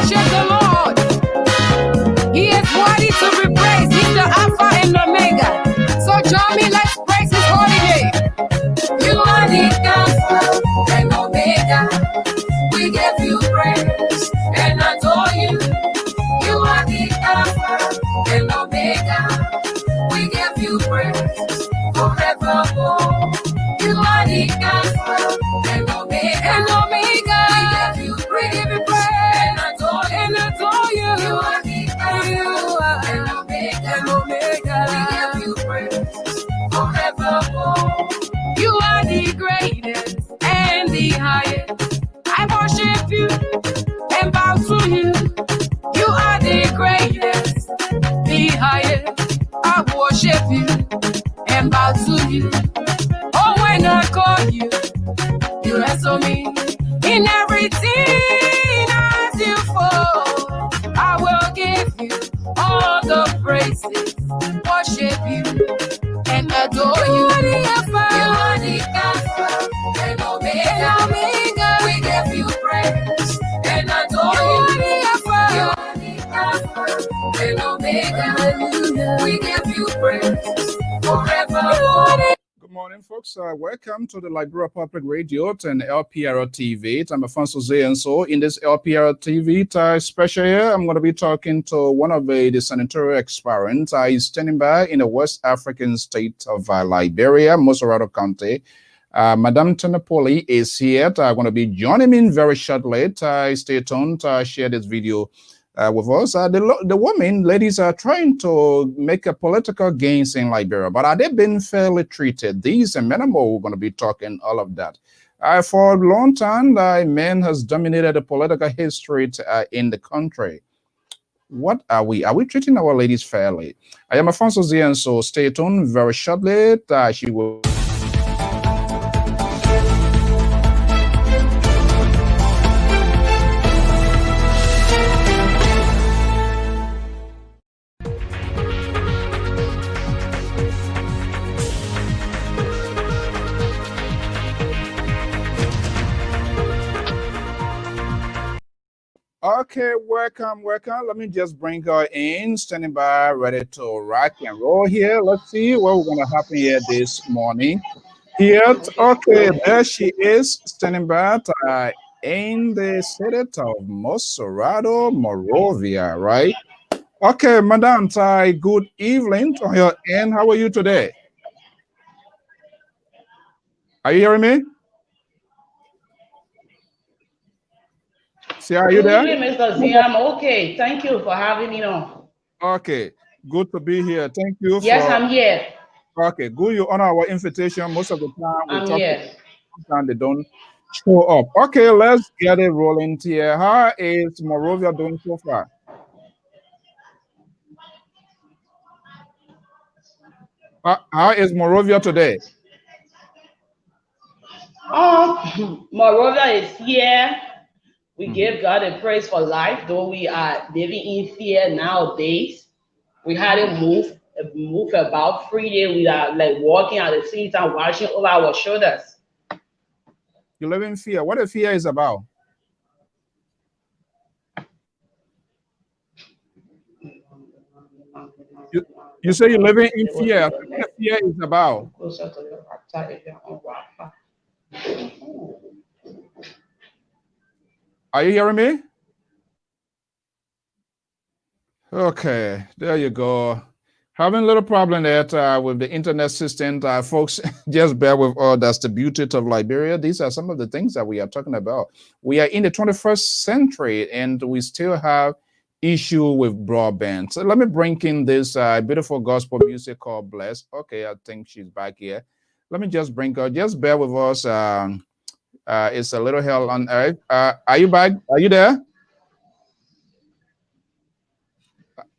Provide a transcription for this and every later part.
worship the Lord. He is worthy to be praised. He's the Alpha and Omega. So join me, let's praise his holy name. You are the Alpha and Omega. We give you praise and adore you. You are the Alpha and Omega. We give you praise forevermore. You are the Alpha and Omega. And Omega. We give you praise and adore you. You are the Alpha and Omega. And Omega. We give you praise forevermore. You are the greatest and the highest. I worship you and bow to you. You are the greatest, the highest. I worship you and bow to you. Oh, when I call you, you answer me. In everything as you fall, I will give you all the praises. Worship you and adore you. You are the Alpha and Omega. We give you praise and adore you. You are the Alpha and Omega. We give you praise forever. Good morning, folks. Welcome to the Liberia Public Radio and Lpr-Tv. I'm Alfonso Siah, and so in this Lpr-Tv special here, I'm going to be talking to one of the senatorial aspirants. He's standing by in the West African state of Liberia, Monsterrado County. Madam Tandanpolie is here. I'm going to be joining me very shortly. Stay tuned. Share this video with us. The women, ladies, are trying to make a political gains in Liberia, but are they being fairly treated? These and many more, we're going to be talking all of that. For a long time, men has dominated the political history in the country. What are we? Are we treating our ladies fairly? I am Alfonso Siah, and so stay tuned. Very shortly, she will. Okay, welcome. Let me just bring her in, standing by, ready to rock and roll here. Let's see what we're going to happen here this morning. Here, okay, there she is, standing by in the city of Monsterrado, Monrovia, right? Okay, Madam, good evening to your end. How are you today? Are you hearing me? Siah, are you there? Mr. Siah, I'm okay. Thank you for having me on. Okay, good to be here. Thank you. Yes, I'm here. Okay, good. You honor our invitation. Most of the time, I'm here. Sometimes they don't show up. Okay, let's get it rolling here. How is Monrovia doing so far? How is Monrovia today? Monrovia is here. We give God a praise for life, though we are living in fear nowadays. We had to move about freely. We are like walking at the same time, watching over our shoulders. You live in fear. What the fear is about? You say you're living in fear. What the fear is about? Are you hearing me? Okay, there you go. Having a little problem there with the internet system. Folks, just bear with us. That's the beauty of Liberia. These are some of the things that we are talking about. We are in the 21st century, and we still have issue with broadband. So let me bring in this beautiful gospel music called Bless. Okay, I think she's back here. Let me just bring her. Just bear with us. It's a little hell on earth. Are you back? Are you there?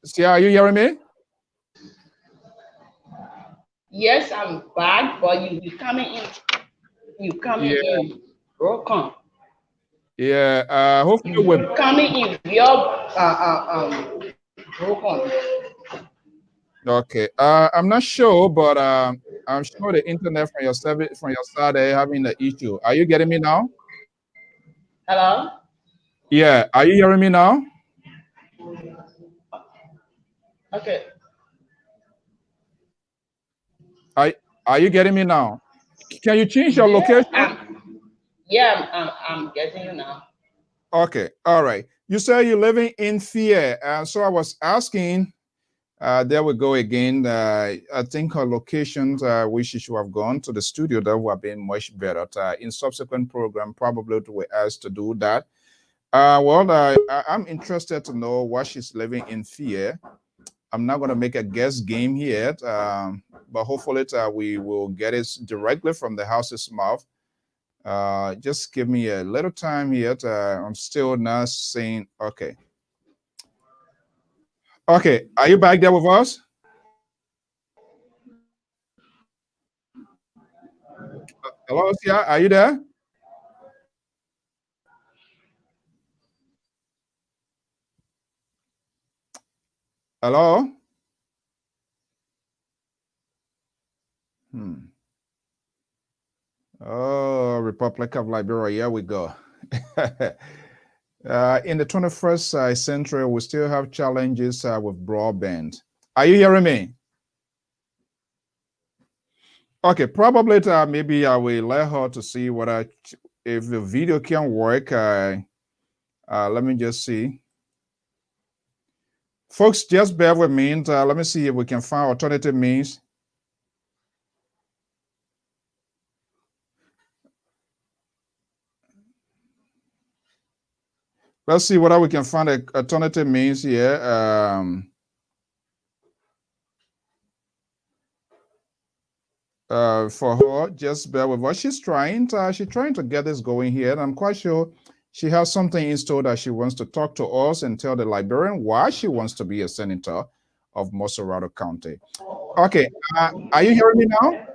Siah, are you hearing me? Yes, I'm back, but you coming in. You coming in broken. Yeah. Hopefully we're coming in your broken. Okay. I'm not sure, but I'm sure the internet from your service from your side are having the issue. Are you getting me now? Hello? Yeah. Are you hearing me now? Okay. Are you getting me now? Can you change your location? I'm getting you now. Okay, all right. You say you're living in Fear, so I was asking. There we go again. I think her locations, which she should have gone to the studio, that would have been much better. In subsequent program, probably we asked to do that. I'm interested to know why she's living in Fear. I'm not going to make a guess game here, but hopefully we will get it directly from the house's mouth. Just give me a little time here. I'm still not saying, okay. Okay, are you back there with us? Hello, Siah, are you there? Hello? Oh, Republic of Liberia, here we go. In the 21st century, we still have challenges with broadband. Are you hearing me? Okay, probably maybe I will let her to see if the video can work. Let me just see. Folks, just bear with me. And, let me see if we can find alternative means. Let's see whether we can find an alternative means here. For her, just bear with us. She's trying to get this going here, and I'm quite sure she has something in store that she wants to talk to us and tell the Liberian why she wants to be a senator of Monsterrado County. Okay, are you hearing me now?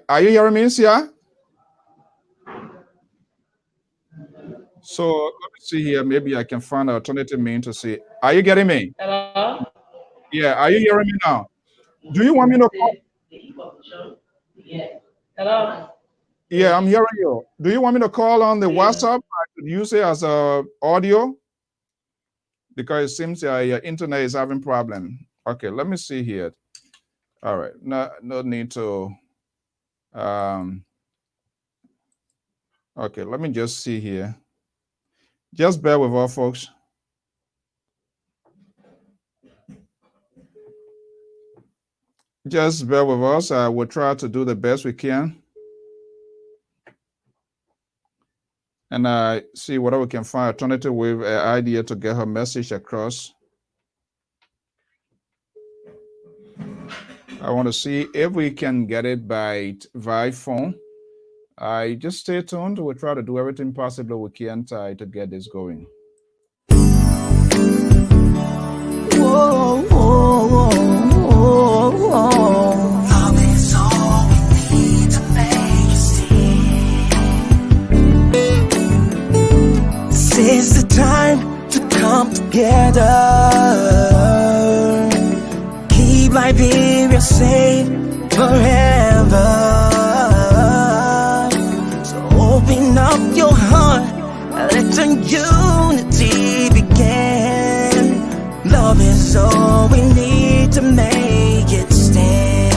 Are you hearing me, Siah? So let me see here. Maybe I can find an alternative mean to see. Are you getting me? Hello? Yeah, are you hearing me now? Do you want me to call? Hello? Yeah, I'm hearing you. Do you want me to call on the WhatsApp? I could use it as a audio because it seems your internet is having problem. Okay, let me see here. All right, no need to. Okay, let me just see here. Just bear with us, folks. Just bear with us. We'll try to do the best we can. And see whether we can find alternative with an idea to get her message across. I want to see if we can get it via phone. Just stay tuned. We'll try to do everything possible we can to get this going. Whoa, whoa, whoa, whoa, whoa. Love is all we need to make it see. This is the time to come together. Keep Liberia safe forever. So open up your heart and let the unity begin. Love is all we need to make it stand.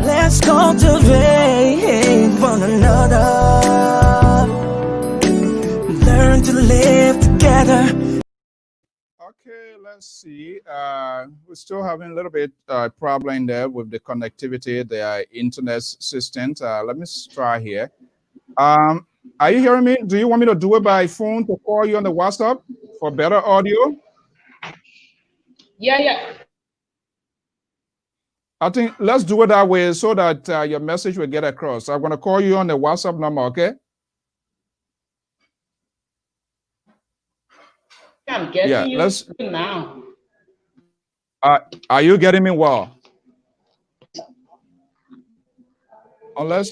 Let's cultivate one another. Learn to live together. Okay, let's see. We're still having a little bit problem there with the connectivity, the internet system. Let me try here. Are you hearing me? Do you want me to do it by phone to call you on the WhatsApp for better audio? Yeah. I think let's do it that way so that your message will get across. I'm going to call you on the WhatsApp number, okay? I'm getting you now. Are you getting me well? Unless,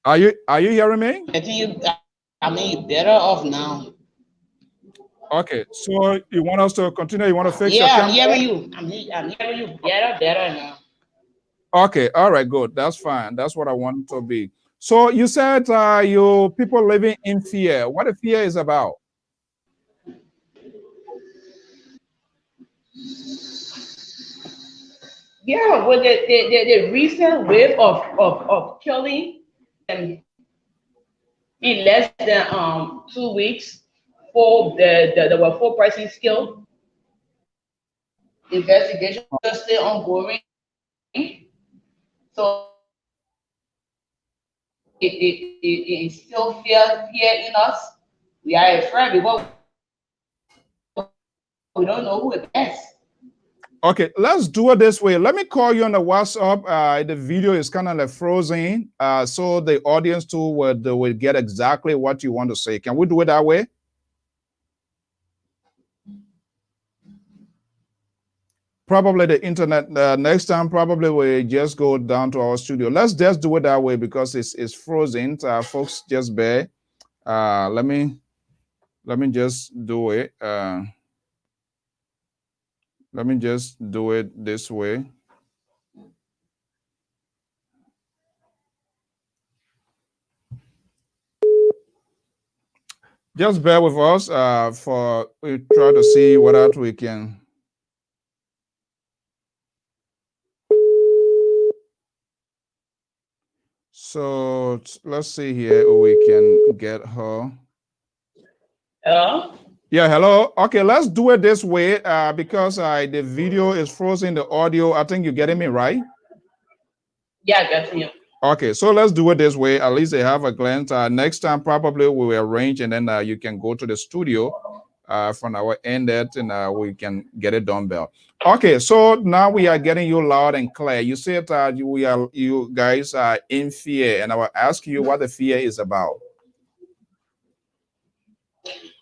are you hearing me? Getting you. I mean, better off now. Okay, so you want us to continue? You want to fix your camera? Yeah, I'm hearing you. I'm hearing you better now. Okay, all right, good. That's fine. That's what I want to be. So you said you people living in fear. What the fear is about? Yeah, with the recent wave of killing and in less than 2 weeks, there were 4 persons killed. Investigation is still ongoing. So it still fear in us. We are afraid because we don't know who it is. Okay, let's do it this way. Let me call you on the WhatsApp. The video is kind of like frozen, so the audience too will get exactly what you want to say. Can we do it that way? Probably the internet next time. Probably we just go down to our studio. Let's just do it that way because it's frozen. Folks, just bear. Let me just do it. Let me just do it this way. Just bear with us for we try to see what else we can. So let's see here. We can get her. Hello? Yeah, hello. Okay, let's do it this way because the video is frozen, the audio. I think you're getting me right. Yeah, getting you. Okay, so let's do it this way. At least they have a glance. Next time, probably we will arrange and then you can go to the studio from our end and we can get it done, Bell. Okay, so now we are getting you loud and clear. You said you guys are in fear, and I will ask you what the fear is about.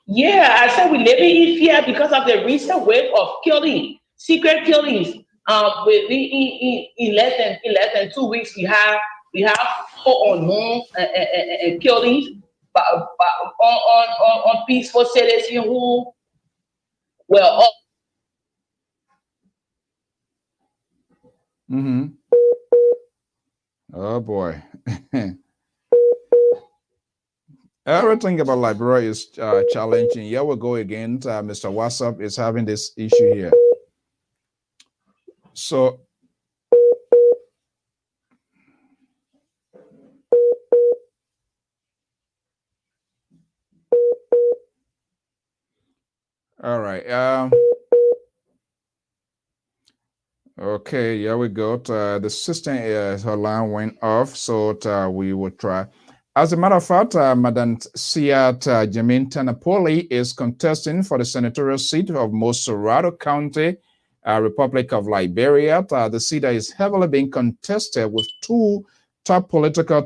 Yeah, I said we living in fear because of the recent wave of killing, secret killings. In less than 2 weeks, we have 4 unknown killings, but on peaceful citizens who were all. Oh boy. Everything about Liberia is challenging. Here we go again. Mr. WhatsApp is having this issue here. So, all right. Okay, here we go. The system, her line went off, so we will try. As a matter of fact, Madam Siah Tandanpolie is contesting for the senatorial seat of Monsterrado County, Republic of Liberia. The seat is heavily being contested with two top political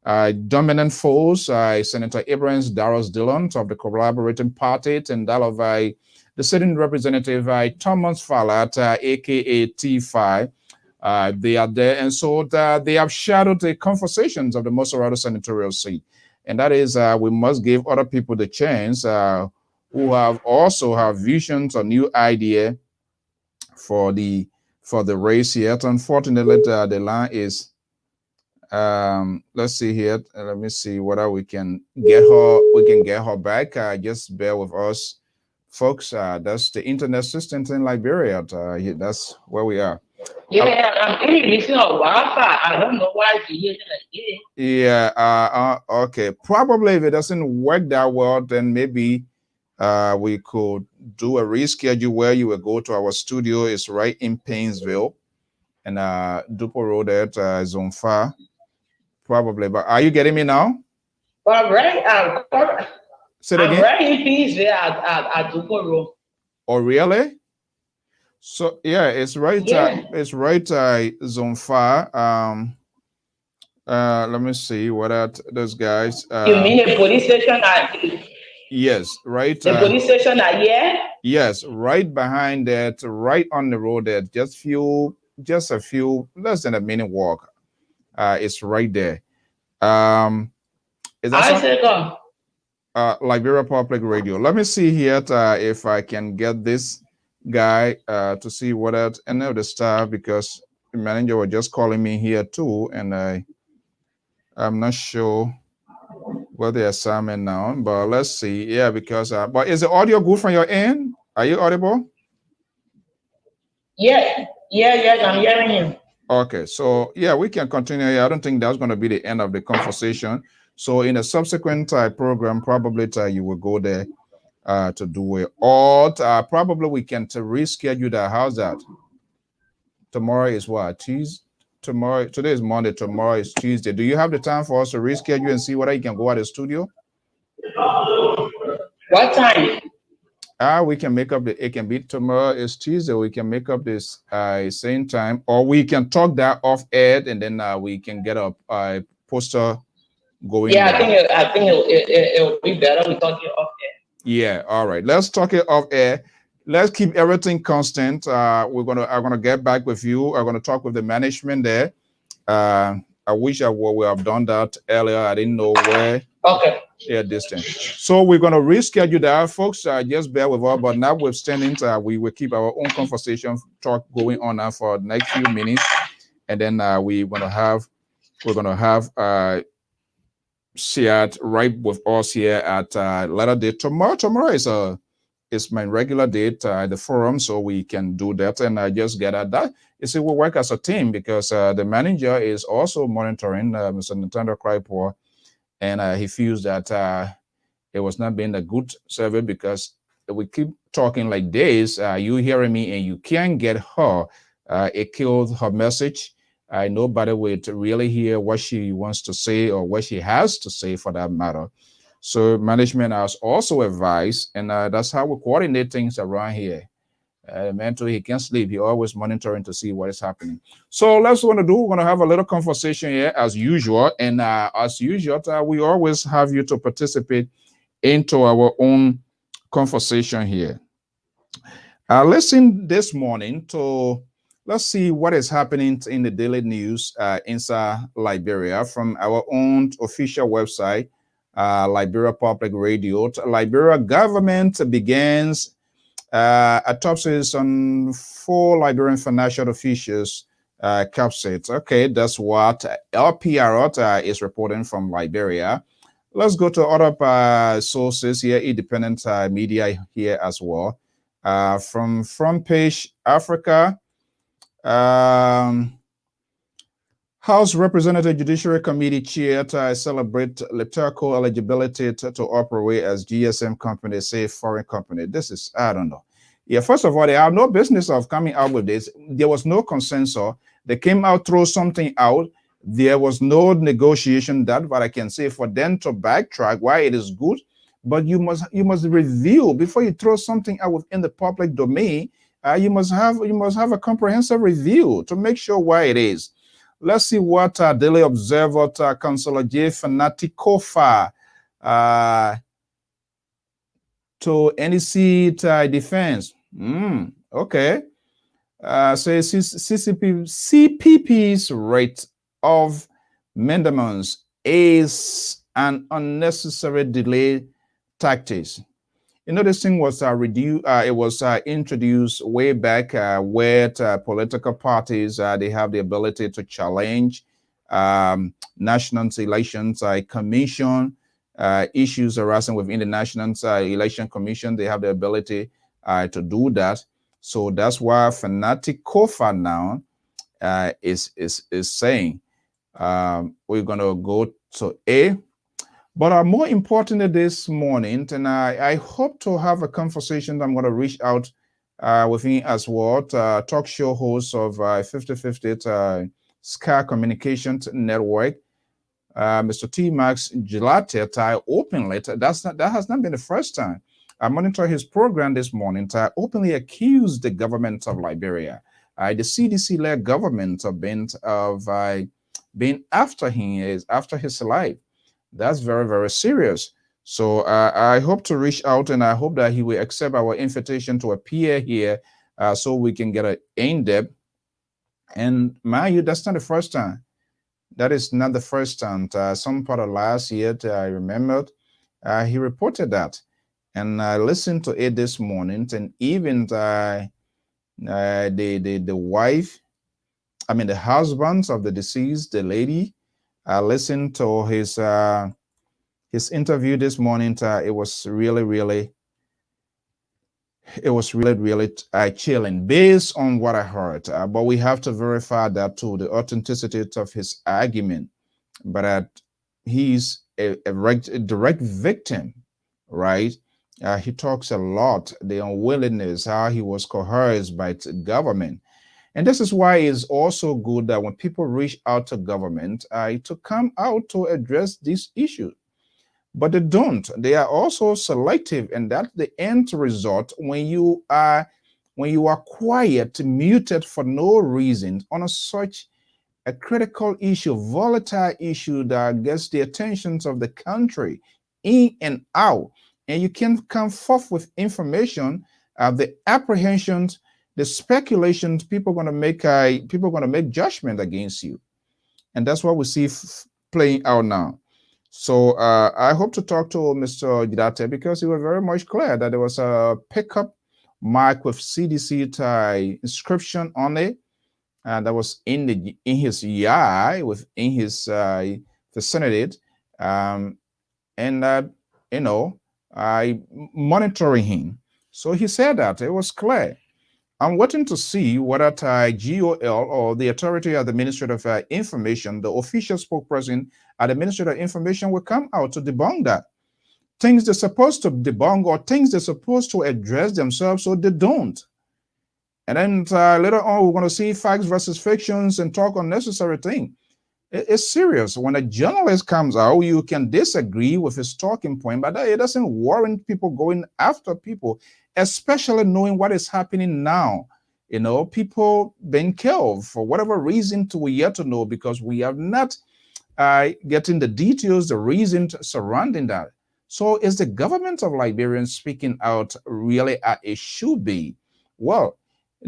dominant foes, Senator Abrams Darros Dillon of the Collaborating Party and that of the sitting representative Thomas Fallat, aka T5. They are there, and so they have shadowed the conversations of the Monsterrado senatorial seat, and that is we must give other people the chance who also have visions or new idea for the race here. Unfortunately, the line is let's see here. Let me see whether we can get her. We can get her back. Just bear with us, folks. That's the internet system in Liberia. That's where we are. Yeah, I'm missing a Wi-Fi. I don't know why it's here like this. Yeah. Okay. Probably if it doesn't work that well, then maybe we could do a reschedule where you will go to our studio. It's right in Painesville, and Dupo Road at Zone 5. Probably. But are you getting me now? But right, Say it again. I'm right in Painesville at Dupo Road. Oh, really? So yeah, it's right. Yeah. It's right. Zone 5. Let me see what those guys. You mean the police station Yes, right. The police station here? Yes, right behind that, right on the road there, just a few, less than a minute walk. It's right there. Is that Liberia Public Radio? Let me see here if I can get this guy to see what else any of the stuff, because the manager was just calling me here too, and I'm not sure what the assignment now, but let's see. Yeah, because but is the audio good from your end? Are you audible? Yeah, yes, I'm hearing you. Okay, so yeah, we can continue here. I don't think that's going to be the end of the conversation. So in a subsequent program, probably you will go there to do it. Or probably we can reschedule that. How's that? Tomorrow is what? Tuesday? Tomorrow, today is Monday. Tomorrow is Tuesday. Do you have the time for us to reschedule and see whether you can go at the studio? What time? We can make up it can be tomorrow is Tuesday. We can make up this same time, or we can talk that off air and then we can get a poster going. Yeah, there. I think it'll be better we talk it off air. Yeah, all right. Let's talk it off air. Let's keep everything constant. I'm gonna get back with you. I'm gonna talk with the management there. I wish I would have done that earlier. I didn't know where. Okay. Yeah, distance. So we're gonna reschedule that, folks. Just bear with us. But notwithstanding, we will keep our own conversation talk going on now for the next few minutes, and then we're gonna have Siah right with us here at later date tomorrow. Tomorrow is my regular date at the forum, so we can do that. And I just get at that. You see, we work as a team because the manager is also monitoring Mr. Nintendo Crypor, and he feels that it was not being a good survey because we keep talking like this. You hearing me and you can't get her. It killed her message. Nobody would really hear what she wants to say or what she has to say for that matter. So management has also advised, and that's how we coordinate things around here. Mentally, he can't sleep. He always monitoring to see what is happening. So let's want to do. We're going to have a little conversation here as usual, and as usual, we always have you to participate into our own conversation here. Listen this morning to. Let's see what is happening in the daily news inside Liberia from our own official website, Liberia Public Radio. Liberia government begins autopsies on 4 Liberian financial officials captured. Okay, that's what LPR is reporting from Liberia. Let's go to other sources here, independent media here as well. From Front Page Africa, House Representative Judiciary Committee Chair to celebrate Lepterco eligibility to operate as GSM company, say foreign company. This is, I don't know. Yeah, first of all, they have no business of coming out with this. There was no consensus. They came out, throw something out. There was no negotiation. That what I can say for them to backtrack why it is good. But you must review before you throw something out within the public domain. You must have a comprehensive review to make sure why it is. Let's see what Daily Observer Councillor J. Fanatikofa to NEC defense. Okay. So CPP's rate of amendments is an unnecessary delay tactics. You know, this thing was reduced. It was introduced way back where political parties they have the ability to challenge national elections commission issues arising within the National Election Commission. They have the ability to do that. So that's why Fanatic Kofa now is saying we're going to go to A. But more importantly this morning, and I hope to have a conversation. I'm going to reach out with him as well, talk show host of 50/50 Sky Communications Network, Mr. T. Max Gelate, openly. That has not been the first time. I monitored his program this morning. Openly accused the government of Liberia, the CDC-led government, of being after him, after his life. That's very, very serious. So I hope to reach out, and I hope that he will accept our invitation to appear here so we can get an in-depth. And mind you, that's not the first time. That is not the first time. Some part of last year, I remembered, he reported that. And I listened to it this morning, and even the wife, the husbands of the deceased, the lady, I listened to his interview this morning. It was really chilling based on what I heard. But we have to verify that to the authenticity of his argument. But he's a direct victim, right? He talks a lot, the unwillingness, how he was coerced by the government. And this is why it's also good that when people reach out to government to come out to address this issue. But they don't. They are also selective, and that's the end result when you are quiet, muted for no reason on such a critical issue, volatile issue that gets the attentions of the country in and out. And you can come forth with information, the apprehensions, the speculations. People are going to make judgment against you, and that's what we see playing out now. So I hope to talk to Mr. Gidate because he was very much clear that there was a pickup mark with CDC inscription on it that was in his yard within his vicinity, and I monitoring him. So he said that it was clear. I'm waiting to see whether GOL or the authority at the Ministry of Information, the official spokesperson at the Ministry of Information, will come out to debunk that. Things they're supposed to debunk or things they're supposed to address themselves, so they don't. And then later on, we're going to see facts versus fictions and talk unnecessary things. It's serious. When a journalist comes out, you can disagree with his talking point, but it doesn't warrant people going after people, especially knowing what is happening now. People being killed for whatever reason we yet to know, because we have not getting the details, the reasons surrounding that. So is the government of Liberia speaking out really as it should be? Well,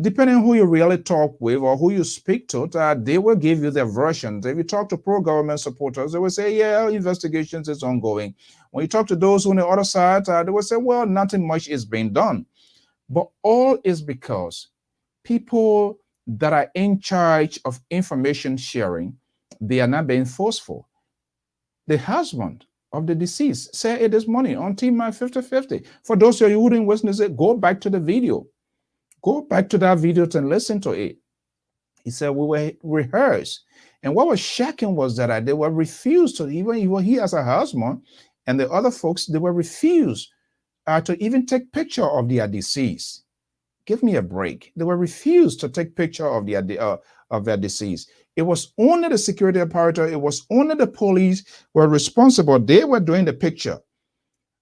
depending on who you really talk with or who you speak to, they will give you their versions. If you talk to pro-government supporters, they will say, yeah, investigations is ongoing. When you talk to those on the other side, they will say, well, nothing much is being done. But all is because people that are in charge of information sharing, they are not being forceful. The husband of the deceased said it this morning on Team My 50/50. For those of you who didn't listen to it, go back to the video. Go back to that video and listen to it. He said we were rehearsed. And what was shocking was that they were refused to, even he as a husband and the other folks, they were refused to even take picture of their deceased. Give me a break. They were refused to take picture of their deceased. It was only the security apparatus, it was only the police were responsible. They were doing the picture.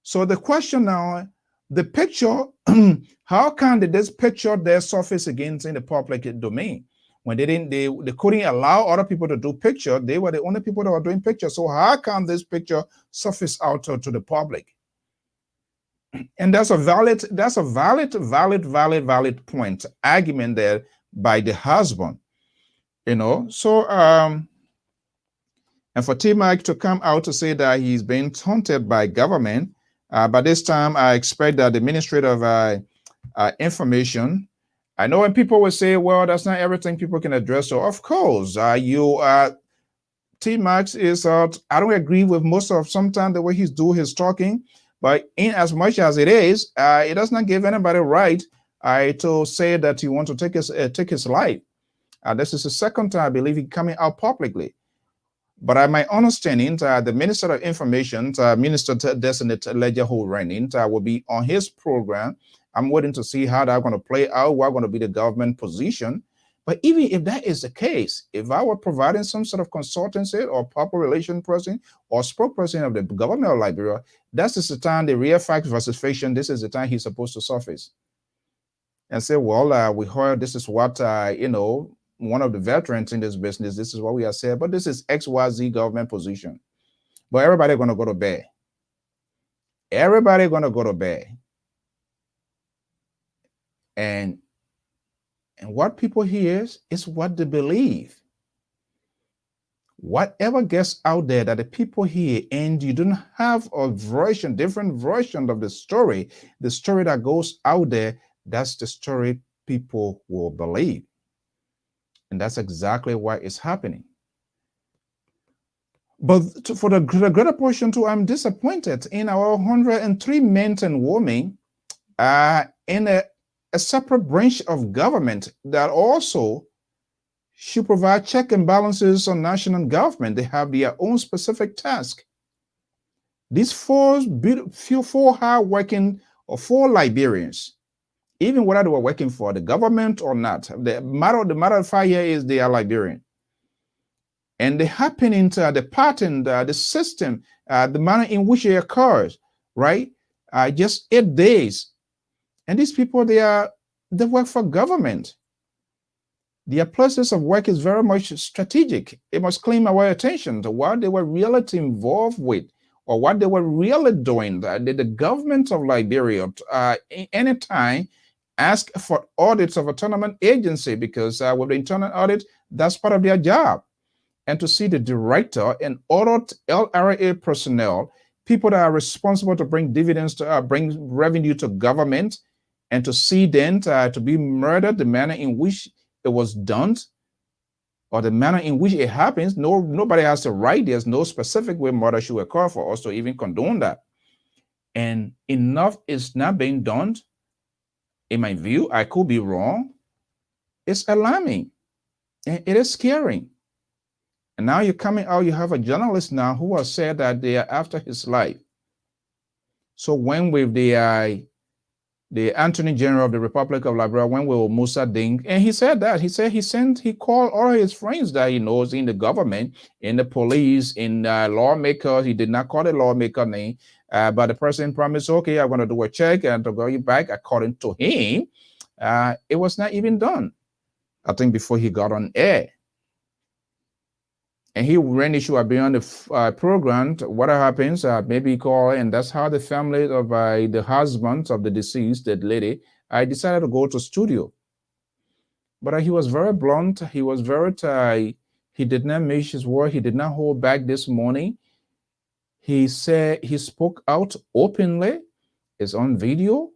So the question now, the picture, how can this picture there surface again in the public domain? When they couldn't allow other people to do picture, they were the only people that were doing picture. So how can this picture surface out to the public? And that's a valid point, argument there by the husband, So and for T-Mike to come out to say that he's being taunted by government, by this time I expect that the Ministry of Information, I know when people will say, well, that's not everything people can address. So of course, T-Max is, I don't agree with most of sometimes the way he's doing his talking, but in as much as it is, it does not give anybody right to say that you want to take his life. This is the second time I believe he's coming out publicly. But my understanding, the Minister of Information, Minister Designate Ledger Ho-Renin, will be on his program. I'm waiting to see how that's going to play out, what going to be the government position. But even if that is the case, if I were providing some sort of consultancy or public relation person or spokesperson of the government of Liberia, that's the time the real fact versus fiction, this is the time he's supposed to surface. And say, well, we heard this is what, one of the veterans in this business, this is what we have said, but this is XYZ government position. But everybody going to go to bed. Everybody going to go to bed. And what people hear is what they believe. Whatever gets out there that the people hear, and you don't have a version, different version of the story that goes out there, that's the story people will believe. And that's exactly why it's happening. But for the greater portion too, I'm disappointed in our 103 men and women in a separate branch of government that also should provide check and balances on national government. They have their own specific task. These four hard-working or 4 Liberians, even whether they were working for the government or not, the matter of fact here is they are Liberian. And the happening, the pattern, the system, the manner in which it occurs, right? Just 8 days. And these people, they work for government. Their places of work is very much strategic. It must claim our attention to what they were really involved with or what they were really doing. The government of Liberia, anytime, ask for audits of autonomous agency because with the internal audit, that's part of their job. And to see the director and other LRA personnel, people that are responsible to bring dividends to bring revenue to government, and to see them to be murdered, the manner in which it was done, or the manner in which it happens, nobody has the right. There's no specific way murder should occur for us to even condone that. And enough is not being done. In my view, I could be wrong. It's alarming. And it is scary. And now you're coming out, you have a journalist now who has said that they are after his life. So when with the Attorney General of the Republic of Liberia, when with Musa Ding, and he said that, he called all his friends that he knows in the government, in the police, in lawmakers. He did not call the lawmaker name, but the person promised, okay, I'm going to do a check and to go you back. According to him, it was not even done, I think, before he got on air. And he ran issue being on the program. What happens? Maybe he call, and that's how the family of the husband of the deceased, that lady, I decided to go to studio. But he was very blunt. He was very, he did not miss his word. He did not hold back this morning. He said, he spoke out openly. It's on video.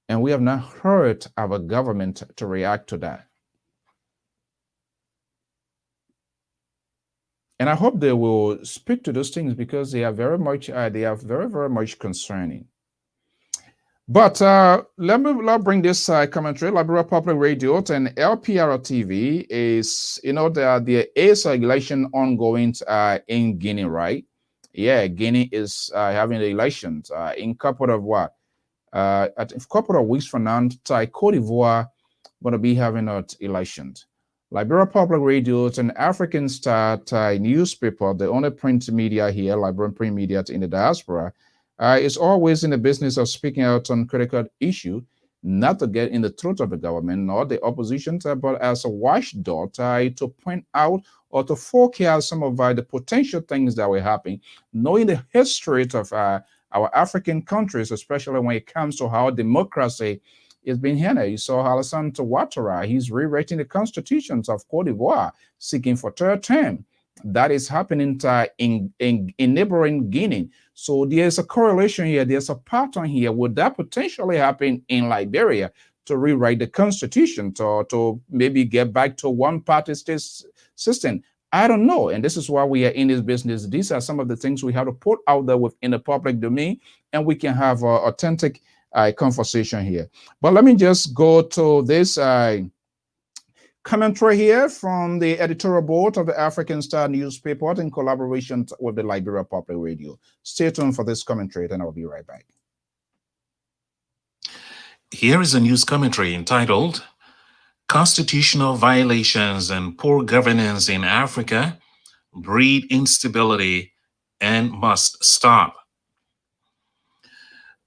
And we have not heard our government to react to that. And I hope they will speak to those things because they are very much, very much concerning. But let me bring this commentary. Liberia Public Radio and Lpr-Tv is, there is an election ongoing in Guinea, right? Yeah, Guinea is having the elections in a couple of a couple of weeks from now, Cote d'Ivoire going to be having an elections. Liberia Public Radio, it's an African start newspaper, the only print media here, Liberian print media in the diaspora, is always in the business of speaking out on critical issue, not to get in the throat of the government nor the opposition, but as a watchdog to point out or to forecast some of the potential things that will happen, knowing the history of our African countries, especially when it comes to how democracy is being handled. You saw Alassane Ouattara, he's rewriting the constitutions of Cote d'Ivoire, seeking for third term. That is happening in neighboring Guinea. So there's a correlation here. There's a pattern here. Would that potentially happen in Liberia to rewrite the constitution to maybe get back to one-party state system? I don't know. And this is why we are in this business. These are some of the things we have to put out there within the public domain, and we can have authentic conversation here. But let me just go to this commentary here from the editorial board of the African Star newspaper in collaboration with the Liberia Public Radio. Stay tuned for this commentary, and I'll be right back. Here is a news commentary entitled Constitutional Violations and Poor Governance in Africa Breed Instability and Must Stop.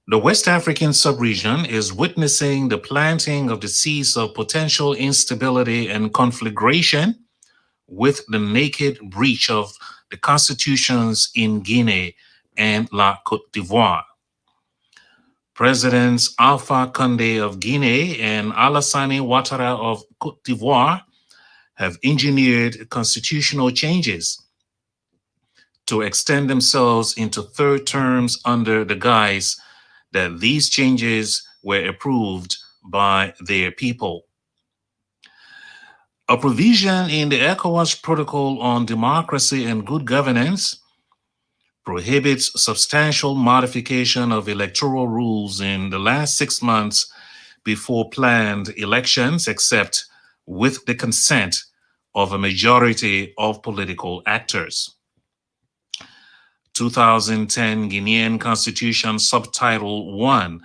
The West African sub-region is witnessing the planting of the seeds of potential instability and conflagration with the naked breach of the constitutions in Guinea and La Côte d'Ivoire. Presidents Alpha Condé of Guinea and Alassane Ouattara of Côte d'Ivoire have engineered constitutional changes to extend themselves into third terms under the guise that these changes were approved by their people. A provision in the ECOWAS Protocol on Democracy and Good Governance prohibits substantial modification of electoral rules in the last 6 months before planned elections, except with the consent of a majority of political actors. 2010 Guinean Constitution, Subtitle 1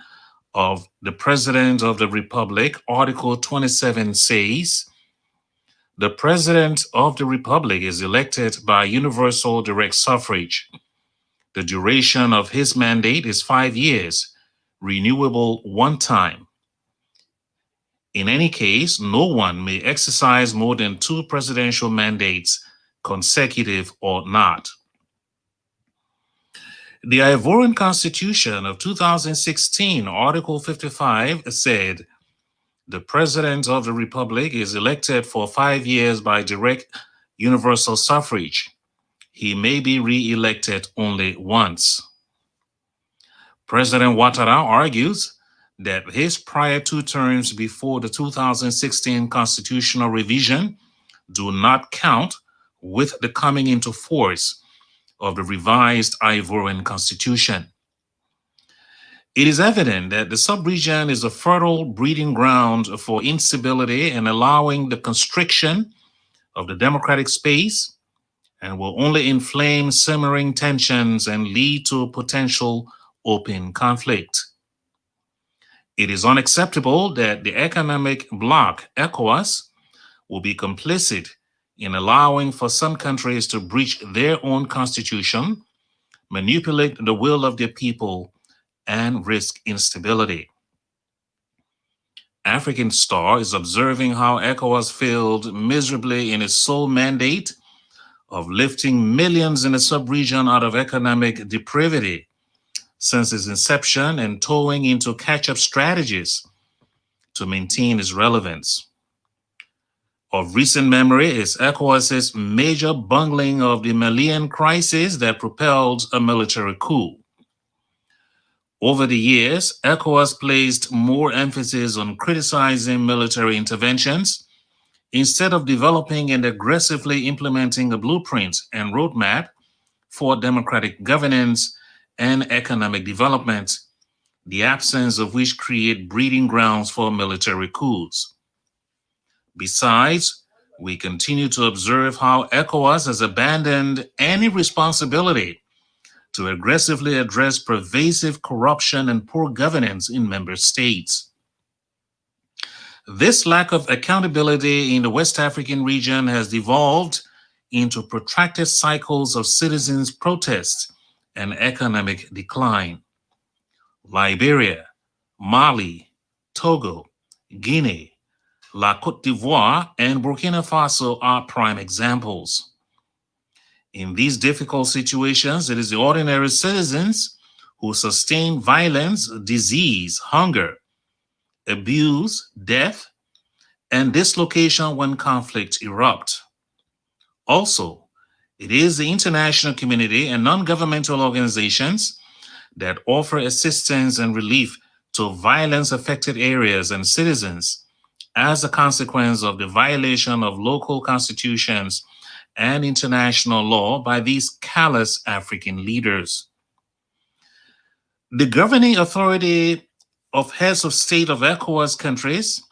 of the President of the Republic, Article 27 says, "The President of the Republic is elected by universal direct suffrage. The duration of his mandate is 5 years, renewable one time. In any case, no one may exercise more than 2 presidential mandates, consecutive or not." The Ivorian Constitution of 2016, Article 55, said, "The President of the Republic is elected for 5 years by direct universal suffrage. He may be re-elected only once." President Ouattara argues that his prior 2 terms before the 2016 constitutional revision do not count with the coming into force of the revised Ivorian Constitution. It is evident that the sub-region is a fertile breeding ground for instability and allowing the constriction of the democratic space, and will only inflame simmering tensions and lead to potential open conflict. It is unacceptable that the economic bloc, ECOWAS, will be complicit in allowing for some countries to breach their own constitution, manipulate the will of their people, and risk instability. African Star is observing how ECOWAS failed miserably in its sole mandate of lifting millions in the sub-region out of economic depravity since its inception and towing into catch-up strategies to maintain its relevance. Of recent memory is ECOWAS's major bungling of the Malian crisis that propelled a military coup. Over the years, ECOWAS placed more emphasis on criticizing military interventions instead of developing and aggressively implementing a blueprint and roadmap for democratic governance and economic development, the absence of which create breeding grounds for military coups. Besides, we continue to observe how ECOWAS has abandoned any responsibility to aggressively address pervasive corruption and poor governance in member states. This lack of accountability in the West African region has devolved into protracted cycles of citizens' protests and economic decline. Liberia, Mali, Togo, Guinea, La Côte d'Ivoire, and Burkina Faso are prime examples. In these difficult situations, it is the ordinary citizens who sustain violence, disease, hunger, abuse, death, and dislocation when conflicts erupt. Also, it is the international community and non-governmental organizations that offer assistance and relief to violence-affected areas and citizens as a consequence of the violation of local constitutions and international law by these callous African leaders. The governing authority of heads of state of ECOWAS countries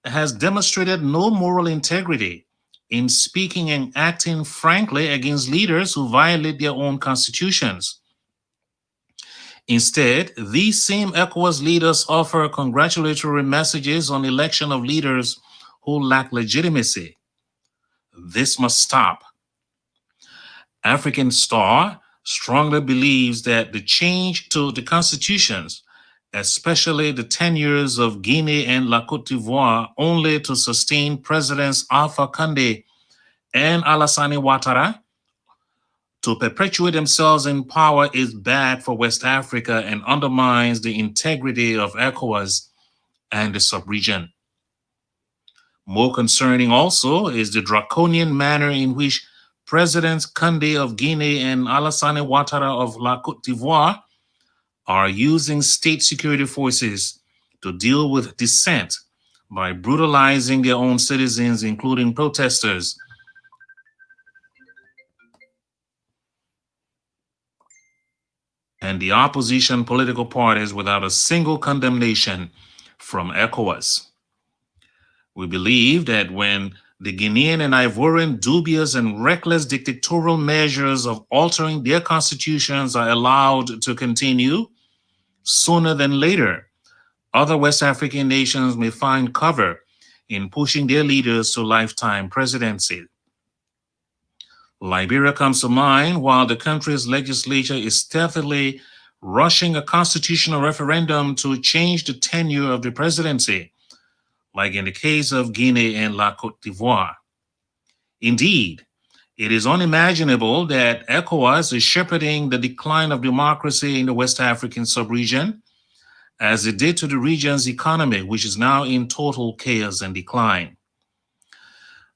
has demonstrated no moral integrity in speaking and acting frankly against leaders who violate their own constitutions. Instead, these same ECOWAS leaders offer congratulatory messages on election of leaders who lack legitimacy. This must stop. African Star strongly believes that the change to the constitutions, especially the tenures of Guinea and La Côte d'Ivoire, only to sustain Presidents Alpha Condé and Alassane Ouattara to perpetuate themselves in power, is bad for West Africa and undermines the integrity of ECOWAS and the sub-region. More concerning also is the draconian manner in which Presidents Condé of Guinea and Alassane Ouattara of La Côte d'Ivoire are using state security forces to deal with dissent by brutalizing their own citizens, including protesters. And the opposition political parties without a single condemnation from ECOWAS. We believe that when the Guinean and Ivorian dubious and reckless dictatorial measures of altering their constitutions are allowed to continue, sooner than later, other West African nations may find cover in pushing their leaders to lifetime presidency. Liberia comes to mind while the country's legislature is stealthily rushing a constitutional referendum to change the tenure of the presidency, like in the case of Guinea and La Côte d'Ivoire. Indeed, it is unimaginable that ECOWAS is shepherding the decline of democracy in the West African sub-region, as it did to the region's economy, which is now in total chaos and decline.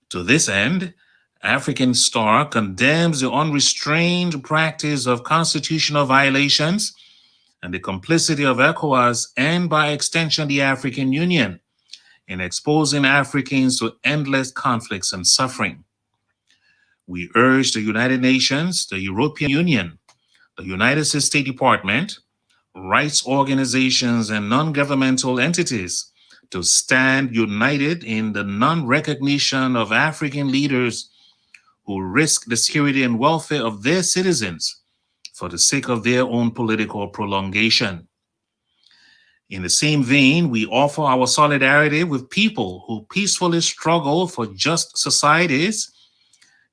To this end, African Star condemns the unrestrained practice of constitutional violations and the complicity of ECOWAS and, by extension, the African Union in exposing Africans to endless conflicts and suffering. We urge the United Nations, the European Union, the United States State Department, rights organizations, and non-governmental entities to stand united in the non-recognition of African leaders who risk the security and welfare of their citizens for the sake of their own political prolongation. In the same vein, we offer our solidarity with people who peacefully struggle for just societies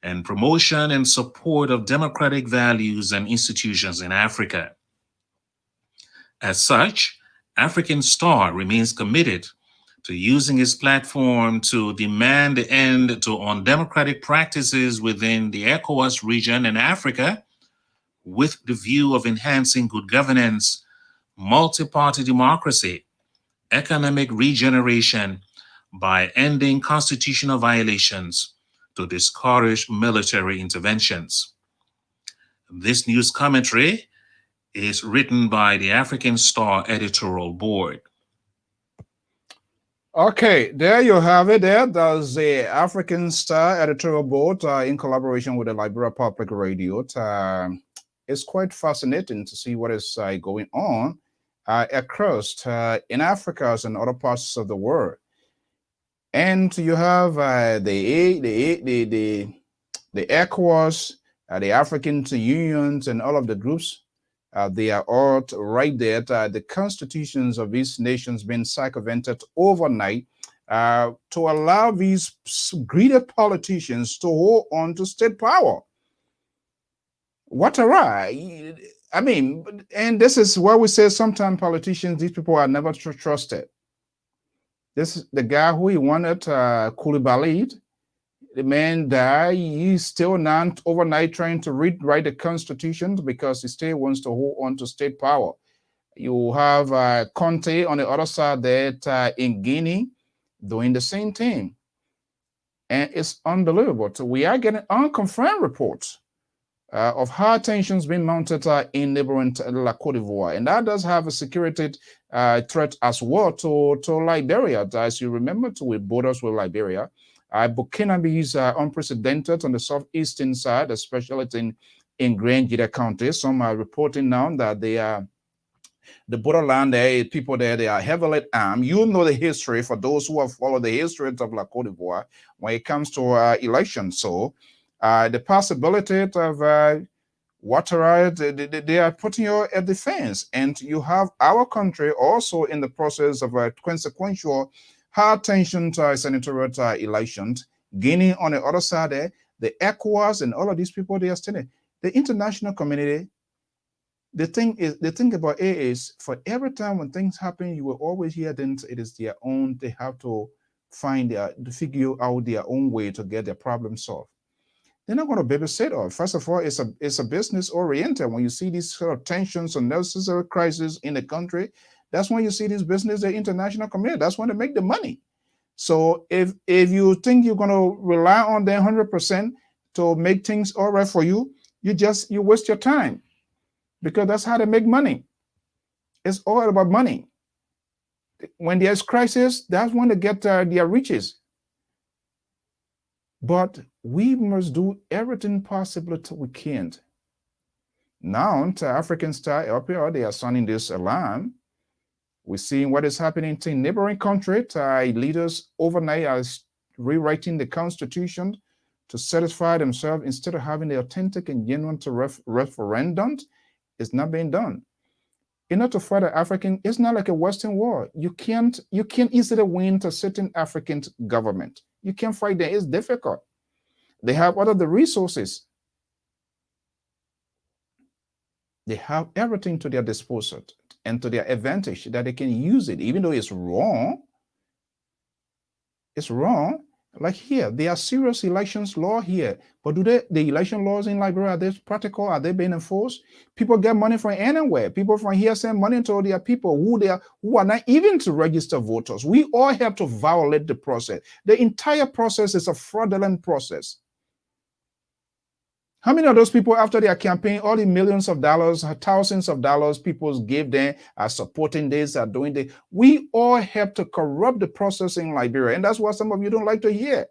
and promotion and support of democratic values and institutions in Africa. As such, African Star remains committed to using its platform to demand the end to undemocratic practices within the ECOWAS region and Africa, with the view of enhancing good governance, multi-party democracy, economic regeneration by ending constitutional violations to discourage military interventions. This news commentary is written by the African Star editorial board. Okay, there you have it. That's the African Star editorial board in collaboration with the Liberia Public Radio. It's quite fascinating to see what is going on across in Africa and other parts of the world. And you have the ECOWAS, the African unions, and all of the groups. They are all right there. The constitutions of these nations being circumvented overnight to allow these greedy politicians to hold on to state power. What a ride. I mean, and this is why we say sometimes politicians, these people are never trusted. This is the guy who he wanted, Koulibaly. The man died. He's still not overnight trying to rewrite the constitution because he still wants to hold on to state power. You have Conte on the other side there in Guinea doing the same thing. And it's unbelievable. So we are getting unconfirmed reports of high tensions being mounted in neighboring La Côte d'Ivoire. And that does have a security threat as well to Liberia. As you remember, with borders with Liberia. Burkina Faso is unprecedented on the southeastern side, especially in Grangida County. Some are reporting now that they are the borderland there, people there, they are heavily armed. You know the history for those who have followed the history of La Côte d'Ivoire when it comes to elections. So the possibility of water, they are putting you at defense. And you have our country also in the process of a consequential high tension senatorial elections. Guinea on the other side there, the ECOWAS and all of these people, they are still in. The international community, the thing about it is, for every time when things happen, you will always hear them, it is their own, they have to find to figure out their own way to get their problem solved. They're not going to babysit it. First of all, it's a business oriented. When you see these sort of tensions and necessary crises in the country, that's when you see this business, the international community. That's when they make the money. So if you think you're going to rely on them 100% to make things all right for you, you waste your time, because that's how they make money. It's all about money. When there's crisis, that's when they get their riches. But we must do everything possible till we can't. Now, to African style LPR, they are sounding this alarm. We're seeing what is happening in neighboring countries. Leaders overnight are rewriting the constitution to satisfy themselves instead of having the authentic and genuine referendum. It's not being done. In order to fight the African, it's not like a Western war. You can't easily win a certain African government. You can't fight them. It's difficult. They have all of the resources. They have everything to their disposal and to their advantage that they can use it, even though it's wrong. It's wrong. Like here, there are serious elections law here, but the election laws in Liberia, are they practical? Are they being enforced? People get money from anywhere. People from here send money to their people who are not even to register voters. We all have to violate the process. The entire process is a fraudulent process. How many of those people, after their campaign, all the millions of dollars, thousands of dollars people gave them, are supporting this, are doing this? We all have to corrupt the process in Liberia. And that's what some of you don't like to hear.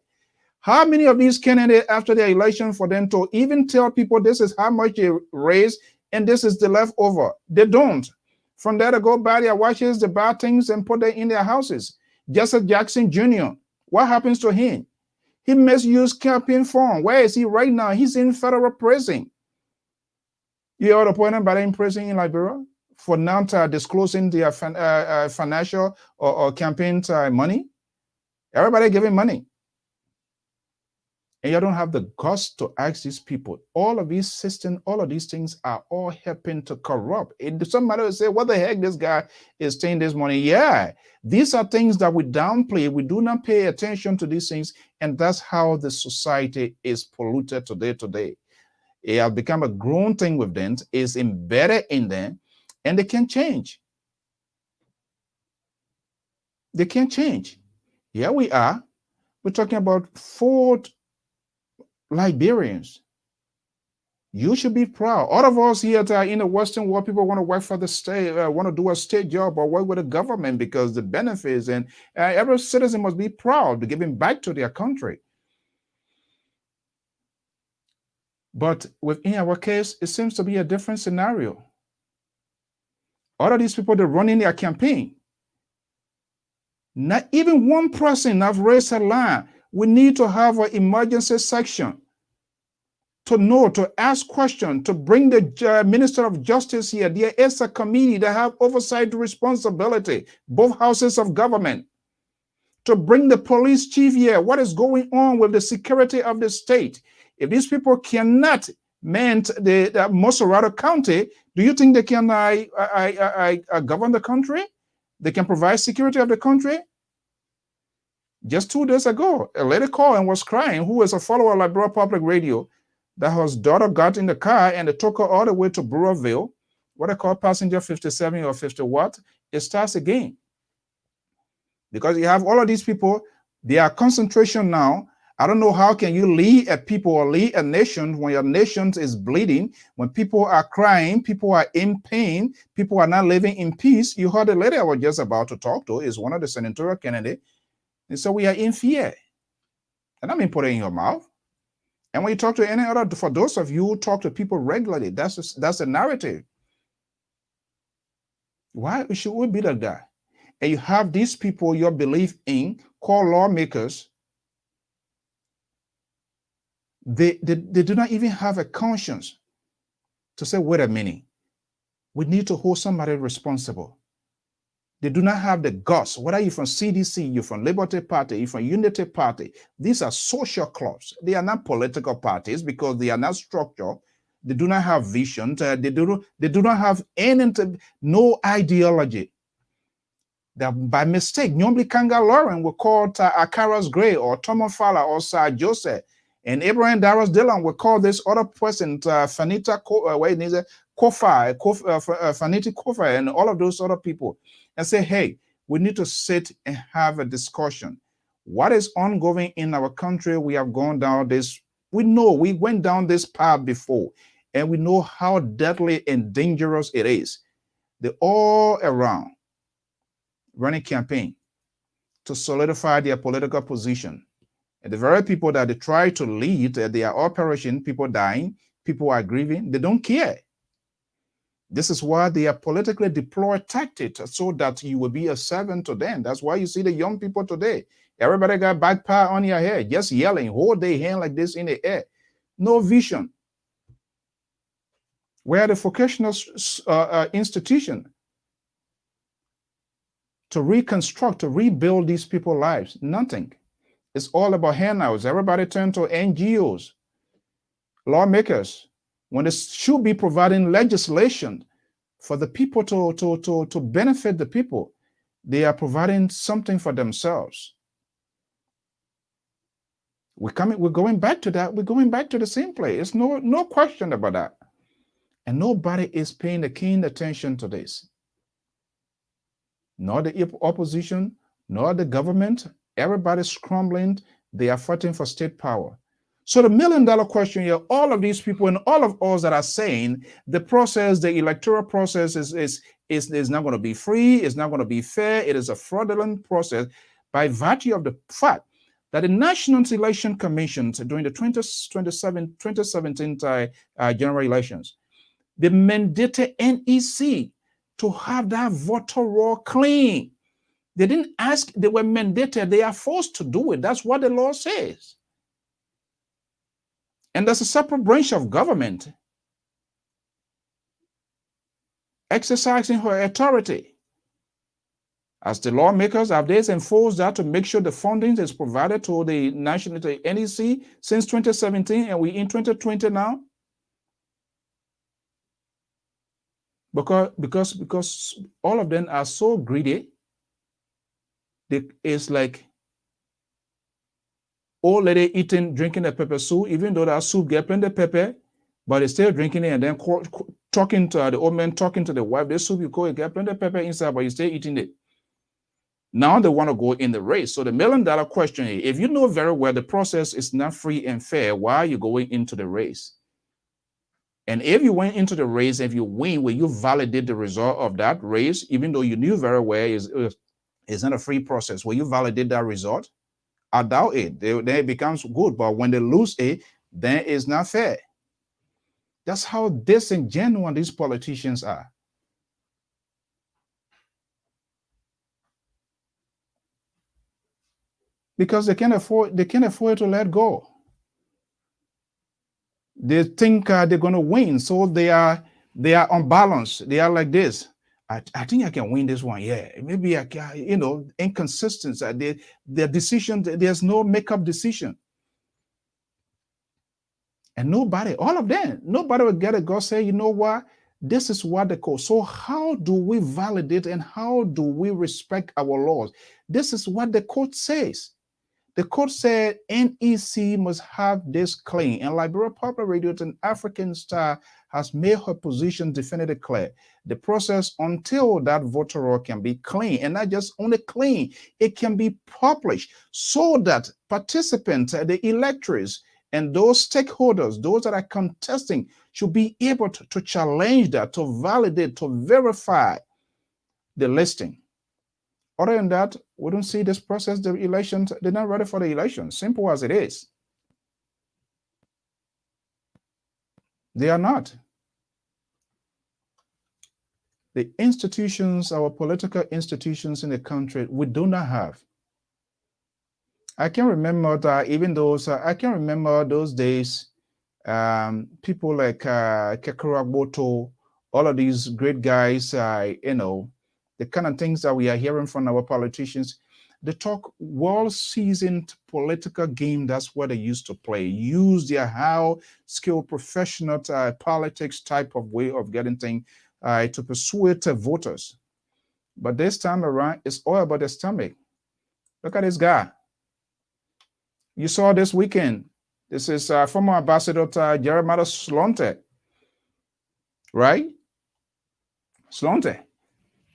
How many of these candidates, after their election, for them to even tell people this is how much they raised and this is the leftover? They don't. From there, to go buy their watches, they buy things and put them in their houses. Jesse Jackson Jr., what happens to him? He misused campaign form. Where is he right now? He's in federal prison. You are appointed by the prison in Liberia for not disclosing their financial or campaign money. Everybody giving money. And you don't have the guts to ask these people. All of these systems, all of these things are all helping to corrupt. Somebody will say, what the heck, this guy is taking this money? Yeah, these are things that we downplay. We do not pay attention to these things. And that's how the society is polluted today. It has become a grown thing with them, is embedded in them, and they can't change. They can't change. Here we are. We're talking about 4 Liberians. You should be proud. All of us here that are in the Western world, people want to work for the state, want to do a state job or work with the government because the benefits, and every citizen must be proud to giving back to their country. But within our case, it seems to be a different scenario. All of these people that are running their campaign, not even one person have raised a line. We need to have an emergency section to know, to ask questions, to bring the Minister of Justice here. There is a committee that have oversight responsibility, both houses of government, to bring the police chief here. What is going on with the security of the state? If these people cannot man the Monsterrado County, do you think they can govern the country? They can provide security of the country? Just 2 days ago, a lady called and was crying, who is a follower of Liberia Public Radio, that her daughter got in the car and they took her all the way to Brewerville, what I call passenger 57 or 50 what. It starts again. Because you have all of these people, they are concentration now. I don't know how can you lead a people or lead a nation when your nation is bleeding, when people are crying, people are in pain, people are not living in peace. You heard the lady I was just about to talk to is one of the senatorial candidates. And so we are in fear. And I mean, put it in your mouth. And when you talk to any other, for those of you who talk to people regularly, that's the narrative. Why should we be like that? And you have these people you believe in, called lawmakers. They do not even have a conscience to say, wait a minute, we need to hold somebody responsible. They do not have the guts. Whether you're from CDC, you're from Liberty Party, you're from Unity Party, these are social clubs. They are not political parties because they are not structured. They do not have vision. They do not have no ideology. That by mistake, Nyombi Kanga Lauren were called Akaras Gray or Thomas Fowler or Sir Joseph. And Abraham Darras Dillon will call this other person, Fanita Kofa, Faniti Kofa, and all of those other people, and say, hey, we need to sit and have a discussion. What is ongoing in our country? We have gone down this, we know we went down this path before, and we know how deadly and dangerous it is. They're all around. running campaign to solidify their political position. And the very people that they try to lead, they are all perishing, people dying, people are grieving, they don't care. This is why they are politically deployed tactics so that you will be a servant to them. That's why you see the young people today. Everybody got backpack on your head, just yelling, hold their hand like this in the air. No vision. Where the vocational institution to reconstruct, to rebuild these people's lives? Nothing. It's all about handouts. Everybody turn to NGOs, lawmakers, when they should be providing legislation for the people to benefit the people. They are providing something for themselves. We're going back to that. We're going back to the same place. It's no question about that. And nobody is paying the keen attention to this. Nor the opposition, nor the government. Everybody's scrambling. They are fighting for state power. So the $1 million question here, all of these people and all of us that are saying the process, the electoral process is not going to be free, it's not going to be fair, it is a fraudulent process by virtue of the fact that the National Election Commission during the 2017 general elections, they mandated NEC to have that voter roll clean. They didn't ask, they were mandated, they are forced to do it. That's what the law says. And there's a separate branch of government exercising her authority. As the lawmakers have they enforced that to make sure the funding is provided to the national NEC since 2017, and we're in 2020 now. Because all of them are so greedy. It's like old lady drinking the pepper soup, even though that soup get plenty of pepper, but they still drinking it and then talking to the old man, talking to the wife. This soup you call it get plenty of pepper inside, but you still eating it. Now they want to go in the race. So the $1 million question is, if you know very well the process is not free and fair, why are you going into the race? And if you went into the race, if you win, will you validate the result of that race, even though you knew very well it's not a free process? Will you validate that result? I doubt it. Then it becomes good. But when they lose it, then it's not fair. That's how disingenuous these politicians are. Because they can't afford to let go. They think they're going to win, so they are unbalanced. They are like this. I think I can win this one. Yeah, maybe I can. Inconsistency. Their decision. There's no make-up decision, and nobody will get it. God say, you know what? This is what the code. So how do we validate and how do we respect our laws? This is what the code says. The court said NEC must have this clean, and Liberia Public Radio, an African Star, has made her position definitively clear. The process until that voter roll can be clean, and not just only clean, it can be published so that participants, the electors, and those stakeholders, those that are contesting, should be able to challenge that, to validate, to verify the listing. Other than that, we don't see this process. The elections, they're not ready for the elections. Simple as it is. They are not. The institutions, our political institutions in the country, we do not have. I can remember that even those, I can remember those days, people like Kekura Boto, all of these great guys, the kind of things that we are hearing from our politicians, they talk well-seasoned political game. That's what they used to play. Use their how skilled professional politics type of way of getting things to persuade voters. But this time around, it's all about the stomach. Look at this guy. You saw this weekend. This is former Ambassador Jeremiah Slonte, right? Slonte.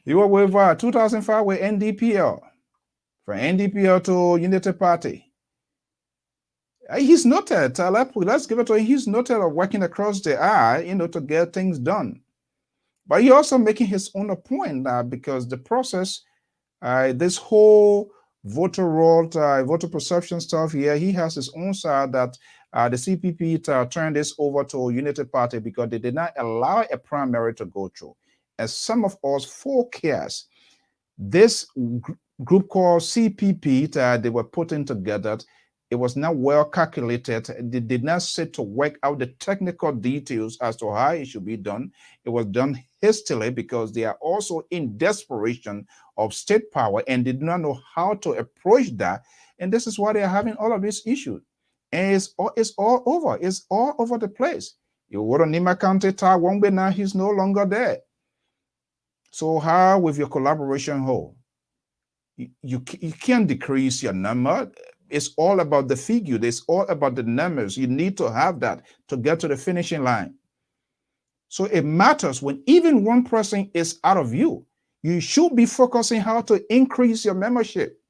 He was with 2005 with NDPL, from NDPL to Unity Party. He's noted. Let's give it to him. He's noted of working across the aisle, to get things done. But he also making his own point because the process This whole voter roll, voter perception stuff here, he has his own side that the CPP turned this over to Unity Party because they did not allow a primary to go through. As some of us forecast, this group called CPP that they were putting together, it was not well calculated. They did not sit to work out the technical details as to how it should be done. It was done hastily because they are also in desperation of state power and did not know how to approach that. And this is why they are having all of these issues. And it's all over. It's all over the place. You go to Nima County, Wongbe, now he's no longer there. So how with your collaboration hole? You can't decrease your number. It's all about the figure. It's all about the numbers. You need to have that to get to the finishing line. So it matters when even one person is out of you. You should be focusing how to increase your membership.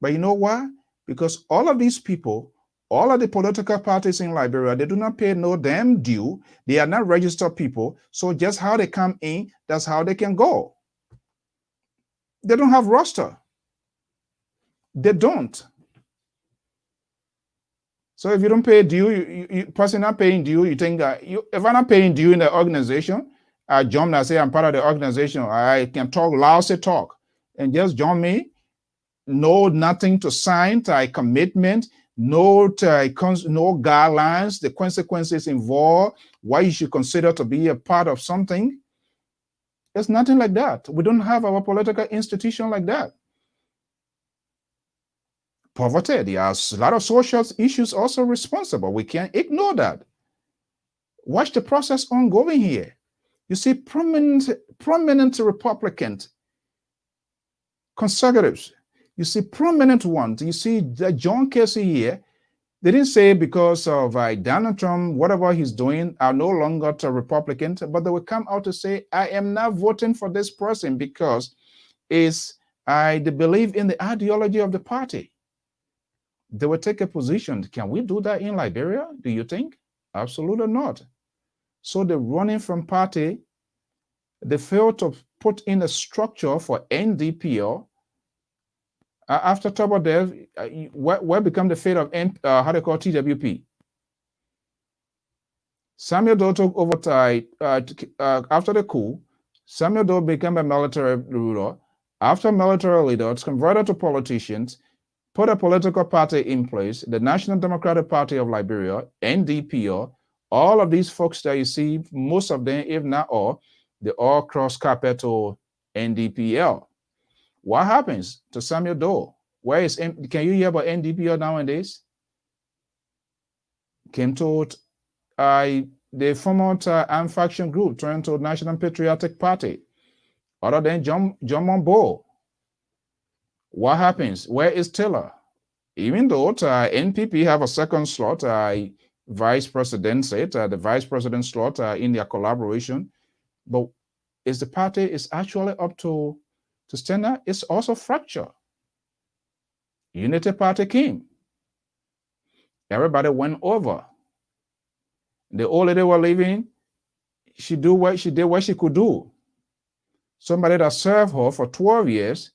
But you know why? Because all of these people, all of the political parties in Liberia, they do not pay no damn due. They are not registered people. So just how they come in, that's how they can go. They don't have roster. They don't. So if you don't pay due, you person not paying due, you think if I'm not paying due in the organization, I jump and I say I'm part of the organization. I can talk lousy talk and just join me. No, nothing to sign, to a commitment, no guidelines, the consequences involved, why you should consider to be a part of something. There's nothing like that. We don't have our political institution like that. Poverty, there are a lot of social issues also responsible. We can't ignore that. Watch the process ongoing here. You see prominent Republicans, conservatives, you see prominent ones. You see John Casey here. They didn't say because of Donald Trump, whatever he's doing, are no longer a Republican, but they will come out to say, I am not voting for this person because they believe in the ideology of the party. They will take a position. Can we do that in Liberia? Do you think? Absolutely not. So they're running from party. They failed to put in a structure for NDPO. After Turbo Dev, what become the fate of how they call TWP? Samuel Doe took over after the coup. Samuel Doe became a military ruler. After military leaders converted to politicians, put a political party in place, the National Democratic Party of Liberia, NDPO, all of these folks that you see, most of them, if not all, they all cross carpet to NDPL. What happens to Samuel Doe? Can you hear about NDPL nowadays? Came to the former armed faction group turned to National Patriotic Party. Other than John Mombo. What happens? Where is Taylor? Even though NPP have a second slot, vice president said, the vice president slot in their collaboration, but is the party is actually up to stand up? It's also fractured. Unity Party came. Everybody went over. The old lady were leaving. She did what she could do. Somebody that served her for 12 years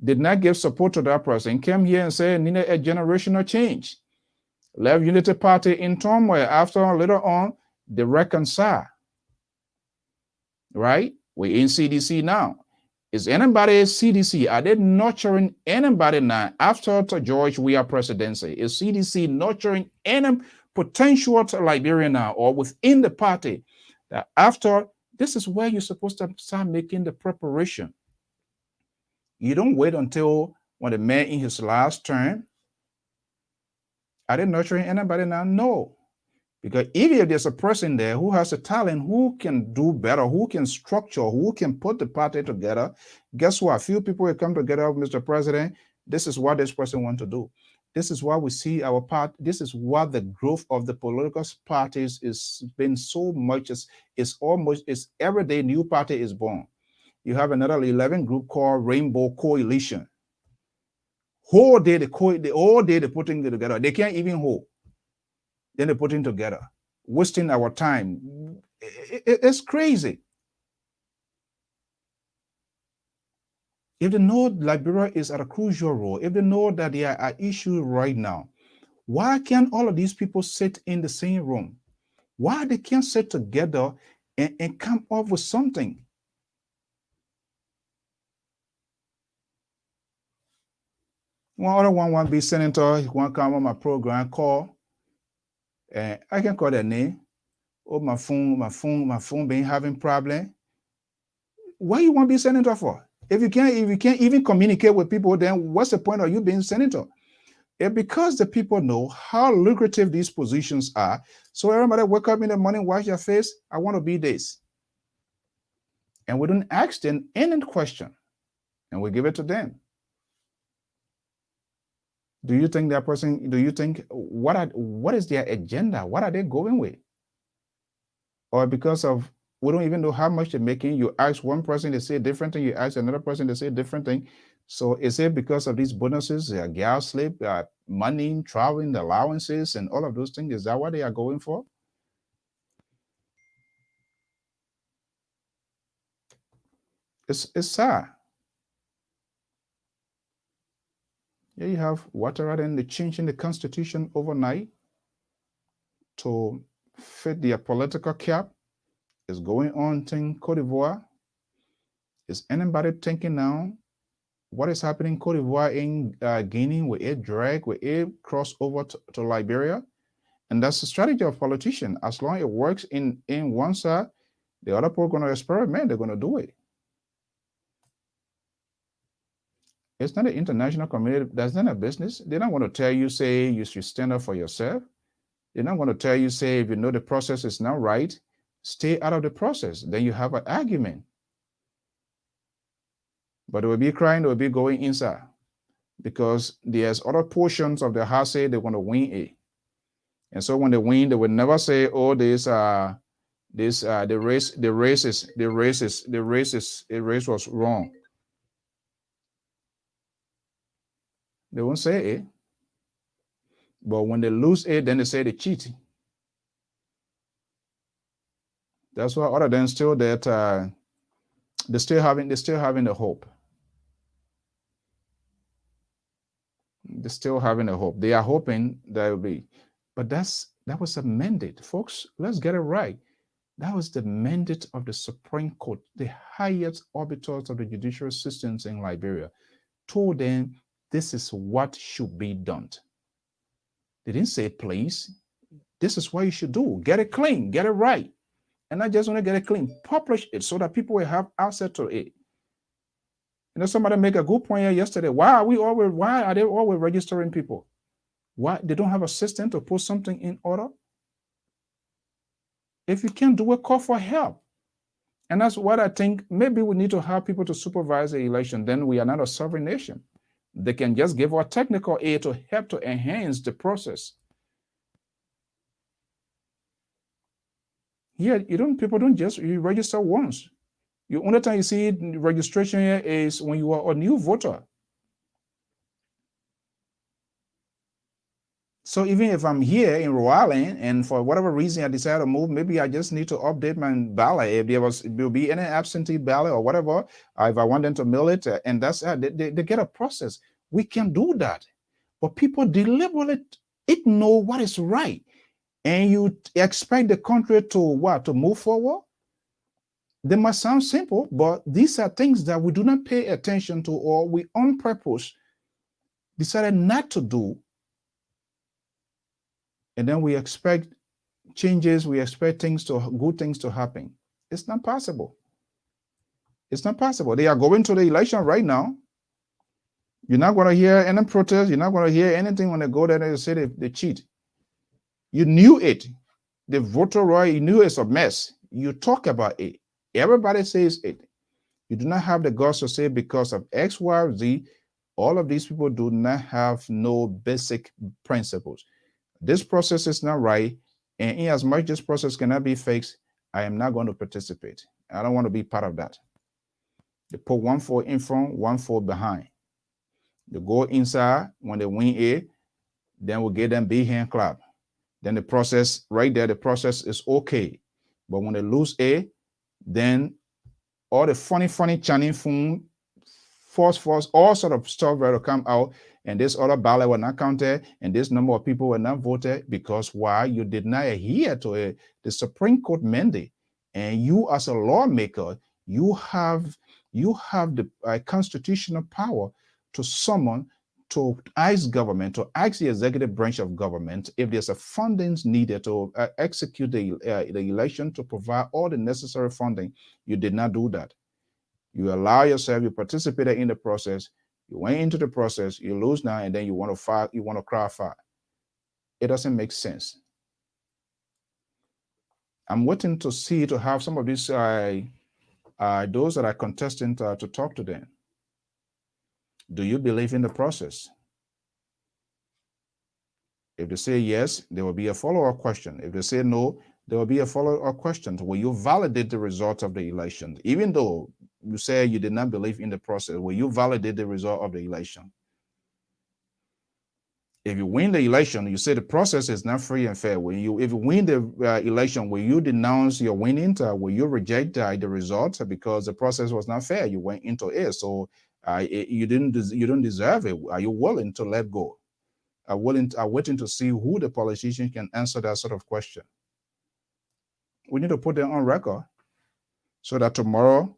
did not give support to that person, came here and said, needed a generational change. Left Unity Party in turmoil. After later on, they reconcile. Right? We're in CDC now. Is anybody CDC? Are they nurturing anybody now after George Weah presidency? Is CDC nurturing any potential to Liberia now or within the party that after this is where you're supposed to start making the preparation? You don't wait until when the man in his last term. Are they nurturing anybody now? No. Because if there's a person there who has a talent, who can do better, who can structure, who can put the party together, guess what? A few people will come together, Mr. President. This is what this person wants to do. This is why we see our part. This is what the growth of the political parties is been so much. It's every day new party is born. You have another 11 group called Rainbow Coalition. Whole day they're putting it together. They can't even hold. Then they're putting together, wasting our time. It's crazy. If they know Liberia is at a crucial role, if they know that there are issues right now, why can't all of these people sit in the same room? Why they can't sit together and come up with something? One other one want to be senator, he want to come on my program, call. I can call their name. Oh, my phone been having problem. Why you want to be senator for? If you can't even communicate with people, then what's the point of you being senator? Because the people know how lucrative these positions are. So everybody wake up in the morning, wash your face. I want to be this. And we don't ask them any question. And we give it to them. Do you think that person, what is their agenda? What are they going with? Or because of, we don't even know how much they're making. You ask one person, they say a different thing. You ask another person, they say a different thing. So is it because of these bonuses, gas slip, money, traveling, allowances, and all of those things? Is that what they are going for? It's sad. Here you have Ouattara and the change in the constitution overnight to fit their political cap. Is going on in Cote d'Ivoire. Is anybody thinking now what is happening in Cote d'Ivoire, in Guinea, with it drag, with it cross over to Liberia? And that's the strategy of politicians. As long as it works in one side, the other people are going to experiment, they're going to do it. It's not an international community. That's not a business. They're not going to tell you, say, you should stand up for yourself. They're not going to tell you, say, if you know the process is not right, stay out of the process. Then you have an argument. But they will be crying, they will be going inside. Because there's other portions of the house say they want to win it. And so when they win, they will never say, oh, the race was wrong. They won't say it. But when they lose it, then they say they cheat. That's why other than still that they're still having the hope. They're still having a hope. They are hoping that will be. But that was a mandate, folks. Let's get it right. That was the mandate of the Supreme Court, the highest arbiters of the judicial systems in Liberia, told them this is what should be done. They didn't say, please, this is what you should do. Get it clean, get it right. And not just want to get it clean, publish it so that people will have access to it. You know, somebody make a good point here yesterday. Why are they always registering people? Why they don't have a system to put something in order? If you can't do it, call for help. And that's what I think. Maybe we need to have people to supervise the election. Then we are not a sovereign nation. They can just give our technical aid to help to enhance the process. Here, people don't just register once. The only time you see registration here is when you are a new voter. So even if I'm here in Rhode Island and for whatever reason I decide to move, maybe I just need to update my ballot. If there will be any absentee ballot or whatever, if I want them to mail it, and that's they get a process. We can do that. But people deliberately know what is right. And you expect the country to what? To move forward? They must sound simple, but these are things that we do not pay attention to, or we on purpose decided not to do. And then we expect changes, we expect good things to happen. It's not possible. It's not possible. They are going to the election right now. You're not going to hear any protest. You're not going to hear anything when they go there and say they cheat. You knew it. The voter roll, you knew it's a mess. You talk about it. Everybody says it. You do not have the guts to say because of X, Y, or Z. All of these people do not have no basic principles. This process is not right, and in as much this process cannot be fixed, I am not going to participate. I don't want to be part of that. They put 1 foot in front, 1 foot behind. They go inside when they win A, then we'll get them big hand clap. Then the process right there, the process is okay. But when they lose A, then all the funny Chinese false, all sort of stuff will come out, and this other ballot were not counted, and this number of people were not voted because why? You did not adhere to the Supreme Court mandate, and you as a lawmaker, you have the constitutional power to summon, to ask government, to ask the executive branch of government if there's a funding needed to execute the election, to provide all the necessary funding. You did not do that. You allow yourself, you participated in the process, you went into the process, you lose now, and then you want to fight, you want to cry foul. It doesn't make sense. I'm waiting to have some of these those that are contesting to talk to them. Do you believe in the process? If they say yes, there will be a follow-up question. If they say no, there will be a follow-up question. Will you validate the results of the election? Even though you say you did not believe in the process, will you validate the result of the election? If you win the election, you say the process is not free and fair. If you win the election, will you denounce your winning? Will you reject the result because the process was not fair? You went into it, so you don't deserve it. Are you willing to let go? Are waiting to see who the politician can answer that sort of question. We need to put them on record so that tomorrow,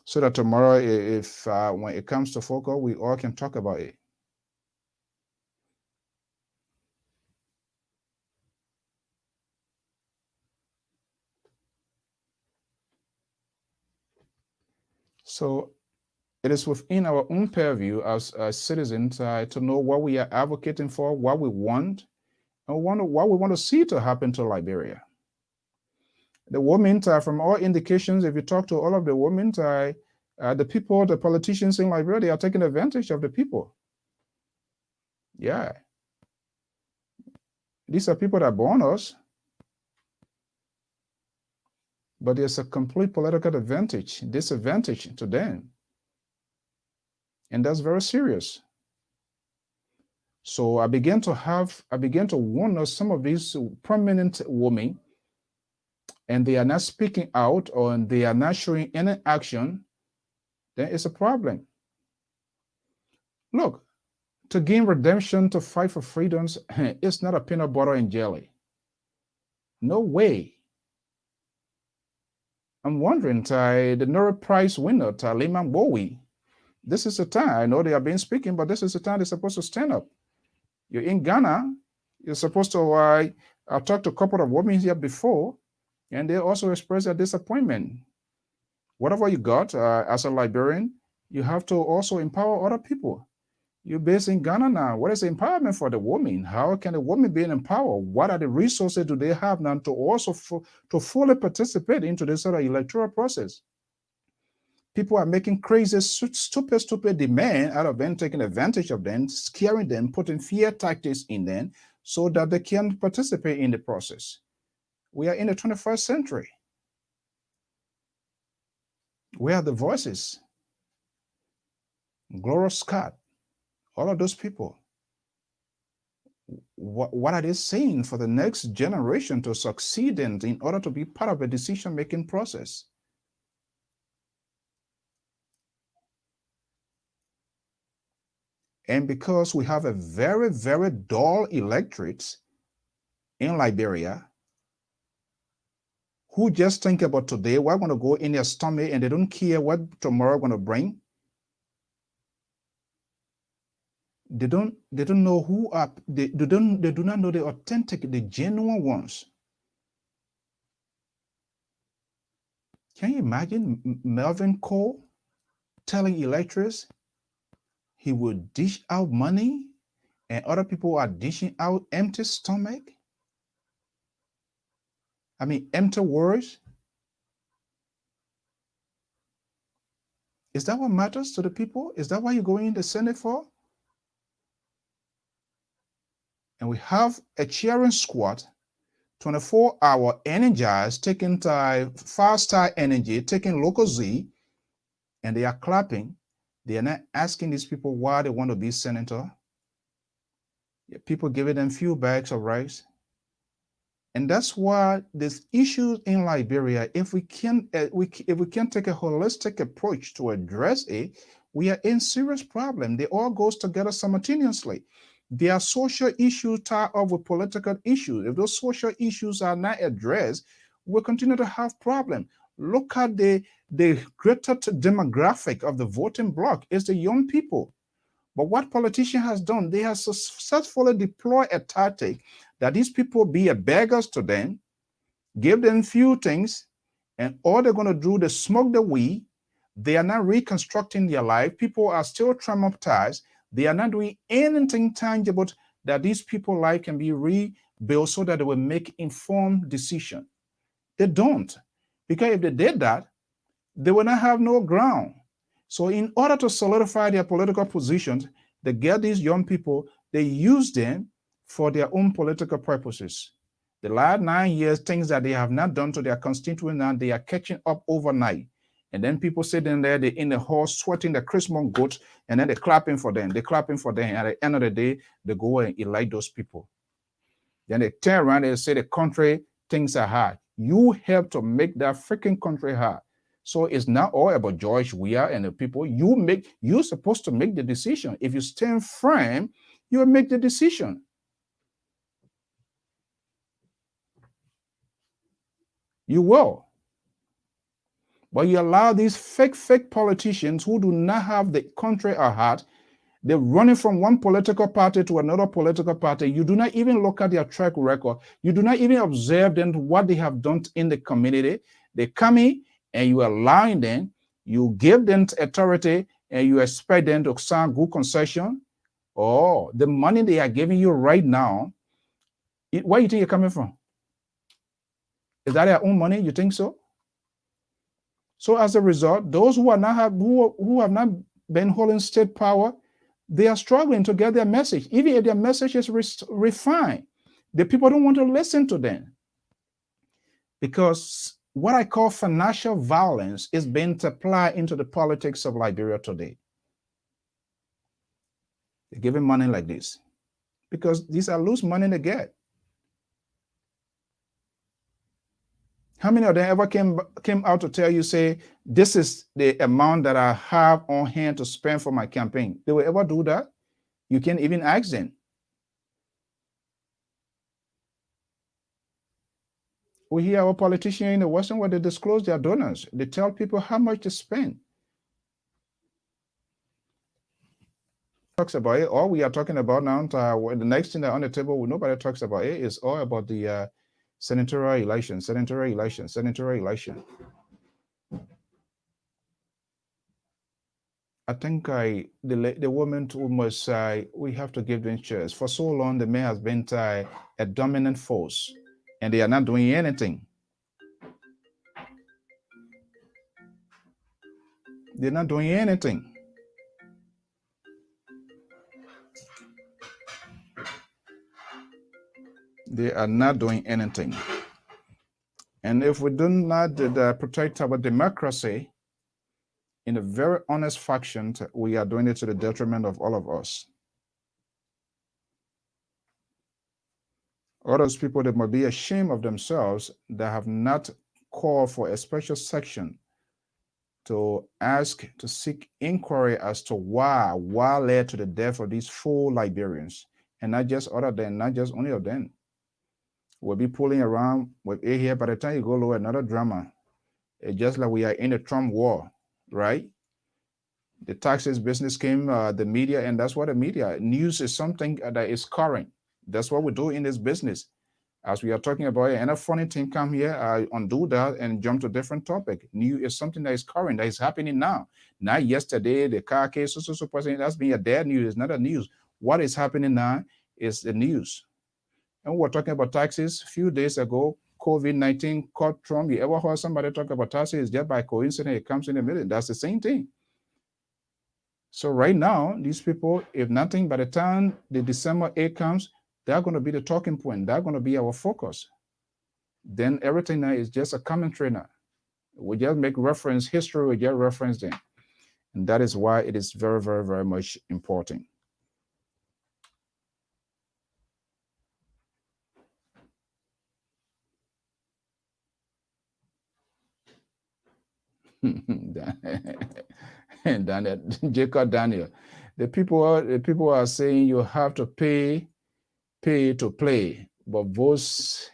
if when it comes to FOCO, we all can talk about it. So it is within our own purview as citizens to know what we are advocating for, what we want, and what we want to see to happen to Liberia. The women, from all indications, if you talk to all of the women, the people, the politicians in Liberia, they are taking advantage of the people. Yeah. These are people that born us, but there's a complete political disadvantage to them. And that's very serious. So I began to warn us, some of these prominent women, and they are not speaking out, or they are not showing any action, then it's a problem. Look, to gain redemption, to fight for freedoms, it's not a peanut butter and jelly. No way. I'm wondering, the Nobel Prize winner, Lehman Bowie, this is the time. I know they have been speaking, but this is the time they're supposed to stand up. You're in Ghana. You're supposed to, I talked to a couple of women here before, and they also expressed their disappointment. Whatever you got as a Liberian, you have to also empower other people. You're based in Ghana now. What is the empowerment for the woman? How can the woman be empowered? What are the resources do they have now to also to fully participate into this sort of electoral process? People are making crazy, stupid demand out of them, taking advantage of them, scaring them, putting fear tactics in them so that they can participate in the process. We are in the 21st century. We are the voices. Gloria Scott, all of those people. What are they saying for the next generation to succeed in order to be part of a decision-making process? And because we have a very, very dull electorate in Liberia who just think about today, we're going to go in their stomach, and they don't care what tomorrow going to bring. They don't know who are, they do not know the authentic, the genuine ones. Can you imagine Melvin Cole telling electors he would dish out money and other people are dishing out empty stomach? I mean, empty words. Is that what matters to the people? Is that why you're going in the Senate for? And we have a cheering squad, 24-hour energized, taking five-star energy, taking local Z, and they are clapping. They are not asking these people why they want to be senator. People giving them few bags of rice. And that's why there's issues in Liberia. If we can take a holistic approach to address it, we are in serious problem. They all goes together simultaneously. There are social issues tied up with political issues. If those social issues are not addressed, we'll continue to have problem. Look at the greater demographic of the voting bloc is the young people. But what politician has done, they have successfully deployed a tactic that these people be a beggars to them, give them few things, and all they're going to do, they smoke the weed. They are not reconstructing their life. People are still traumatized. They are not doing anything tangible that these people's life can be rebuilt so that they will make informed decision. They don't. Because if they did that, they will not have no ground. So in order to solidify their political positions, they get these young people, they use them for their own political purposes. The last 9 years, things that they have not done to their constituents, now they are catching up overnight. And then people sitting there, they're in the hall sweating the Christmas goats, and then they're clapping for them. They're clapping for them. And at the end of the day, they go and elect those people. Then they turn around and say the country things are hard. You help to make that freaking country hard. So it's not all about George Weah and the people. You're supposed to make the decision. If you stand firm, you'll make the decision. You will. But you allow these fake politicians who do not have the country at heart. They're running from one political party to another political party. You do not even look at their track record. You do not even observe them what they have done in the community. They come in and you allow them, you give them authority, and you expect them to sign good concession. Oh, the money they are giving you right now, where do you think you're coming from? Is that their own money? You think so? So as a result, those who have not been holding state power, they are struggling to get their message. Even if their message is refined, the people don't want to listen to them. Because what I call financial violence is being applied into the politics of Liberia today. They're giving money like this because these are loose money they get. How many of them ever came out to tell you, say, this is the amount that I have on hand to spend for my campaign? They will ever do that? You can't even ask them. We hear our politicians in the Western world, they disclose their donors. They tell people how much to spend. Talks about it. All we are talking about now, the next thing that on the table, nobody talks about it, is all about the senatorial election. I think the woman who must we have to give them shares. For so long, the man has been a dominant force, and they are not doing anything. They're not doing anything. They are not doing anything. And if we do not protect our democracy in a very honest fashion, we are doing it to the detriment of all of us. All those people that might be ashamed of themselves that have not called for a special section to seek inquiry as to why led to the death of these 4 Liberians, and not just only of them. We'll be pulling around with it here. By the time you go low, another drama. It's just like we are in a Trump war, right? The taxes business came, the media, and that's what the media, news is something that is current. That's what we do in this business. As we are talking about it, and a funny thing come here, I undo that and jump to a different topic. News is something that is current, that is happening now. Not yesterday, the car case, that's being a dead news. It's not a news. What is happening now is the news. And we're talking about taxes. A few days ago, COVID-19 caught Trump. You ever heard somebody talk about taxes? Just by coincidence, it comes in the middle. That's the same thing. So right now, these people, if nothing, by the time the December 8 comes, they're going to be the talking point. They're going to be our focus. Then everything now is just a commentary now. We just make reference, history, we just reference them. And that is why it is very, very, very much important. Daniel, Jacob Daniel. The people are saying you have to pay to play, but votes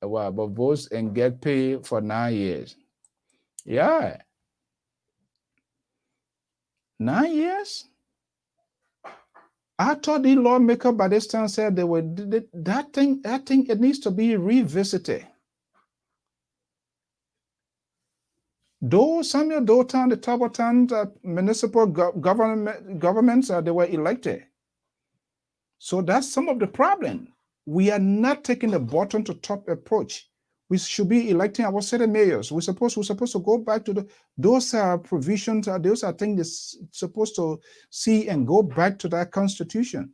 and get paid for 9 years. Yeah. 9 years? I thought the lawmaker by this time said they were that thing it needs to be revisited. Though Samuel Dotan, the Tabotan municipal governments, they were elected. So that's some of the problem. We are not taking the bottom to top approach. We should be electing our city mayors. We're supposed to go back to those provisions. Those are things that's supposed to see and go back to that constitution.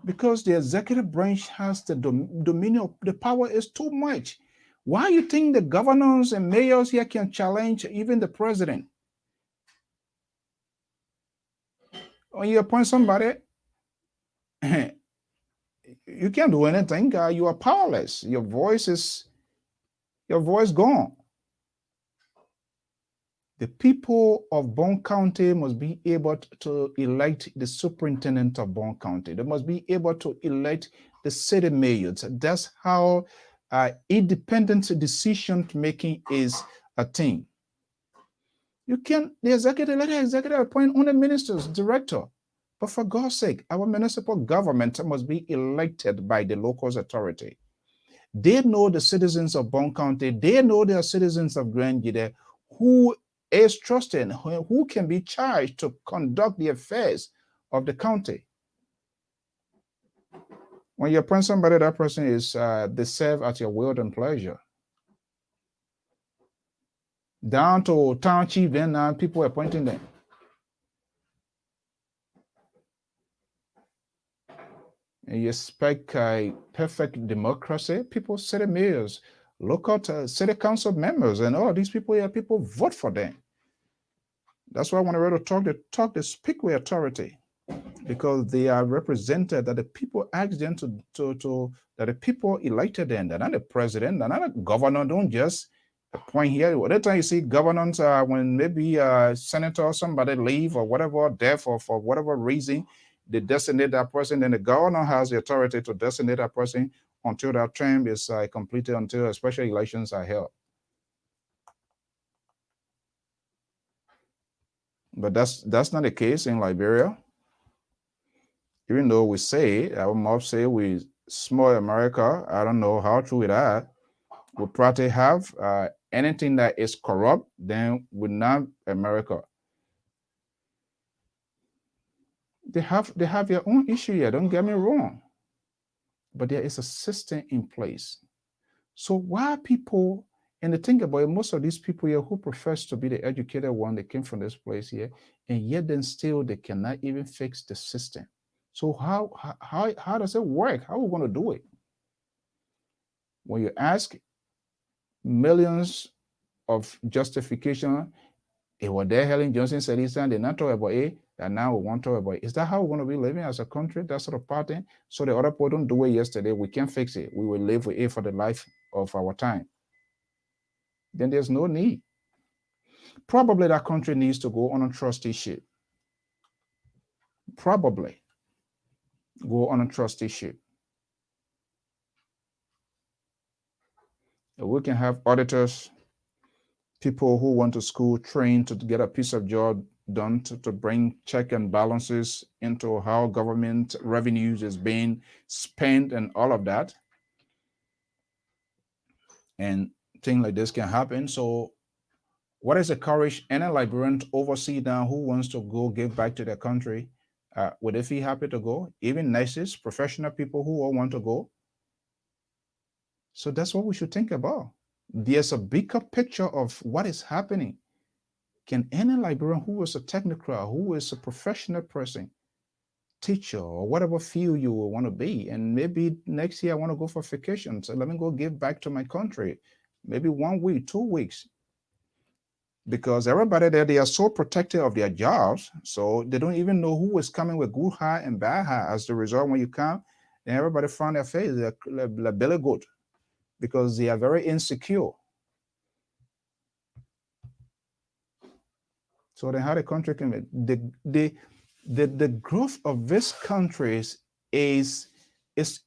Because the executive branch has the dominion. The power is too much. Why you think the governors and mayors here can challenge even the president? When you appoint somebody, you can't do anything. You are powerless. Your voice gone. The people of Bond County must be able to elect the superintendent of Bond County. They must be able to elect the city mayors. That's how independent decision making is a thing. You can let the executive appoint only ministers, director. But for God's sake, our municipal government must be elected by the local authority. They know the citizens of Bond County. They know the citizens of Grand Gide who is trusted, who can be charged to conduct the affairs of the county. When you appoint somebody, that person is they serve at your will and pleasure. Down to town chief, then people appointing them. And you expect a perfect democracy? People, city mayors, local city council members, and all these people here, people vote for them. That's why when I want to they speak with authority, because they are represented, that the people ask them to that the people elected them. They're not the president, they're not a governor. Don't just appoint here. That time you see governors, when maybe a senator or somebody leave or whatever, death or for whatever reason, they designate that person, and the governor has the authority to designate that person until that term is completed, until special elections are held. But that's not the case in Liberia. Even though we say, our mob say we small America, I don't know how true it is. We probably have anything that is corrupt, then we're not America. They have their own issue here, don't get me wrong. But there is a system in place. So why people, and the thing about it, most of these people here who profess to be the educated one, they came from this place here, and yet then still they cannot even fix the system. So how does it work? How are we going to do it? When you ask millions of justification, what there Helen Johnson said this time, they not talk about it, and now we want to talk about it. Is that how we're going to be living as a country? That sort of pattern? So the other people don't do it yesterday, we can't fix it. We will live with it for the life of our time. Then there's no need. Probably that country needs to go on a trusteeship. Probably go on a trusteeship. We can have auditors, people who want to school trained to get a piece of job done to bring check and balances into how government revenues is being spent and all of that. And things like this can happen. So what is the courage any Liberian overseas now who wants to go give back to their country? Would they feel happy to go? Even nurses, professional people who all want to go. So that's what we should think about. There's a bigger picture of what is happening. Can any Liberian who is a technocrat, who is a professional person, teacher, or whatever field you want to be, and maybe next year I want to go for vacation, so let me go give back to my country, maybe 1 week, 2 weeks. Because everybody there, they are so protective of their jobs, so they don't even know who is coming with good hire and bad hire. As the result, when you come, then everybody found their face, they're belly good, because they are very insecure. So then how the country can the growth of this countries is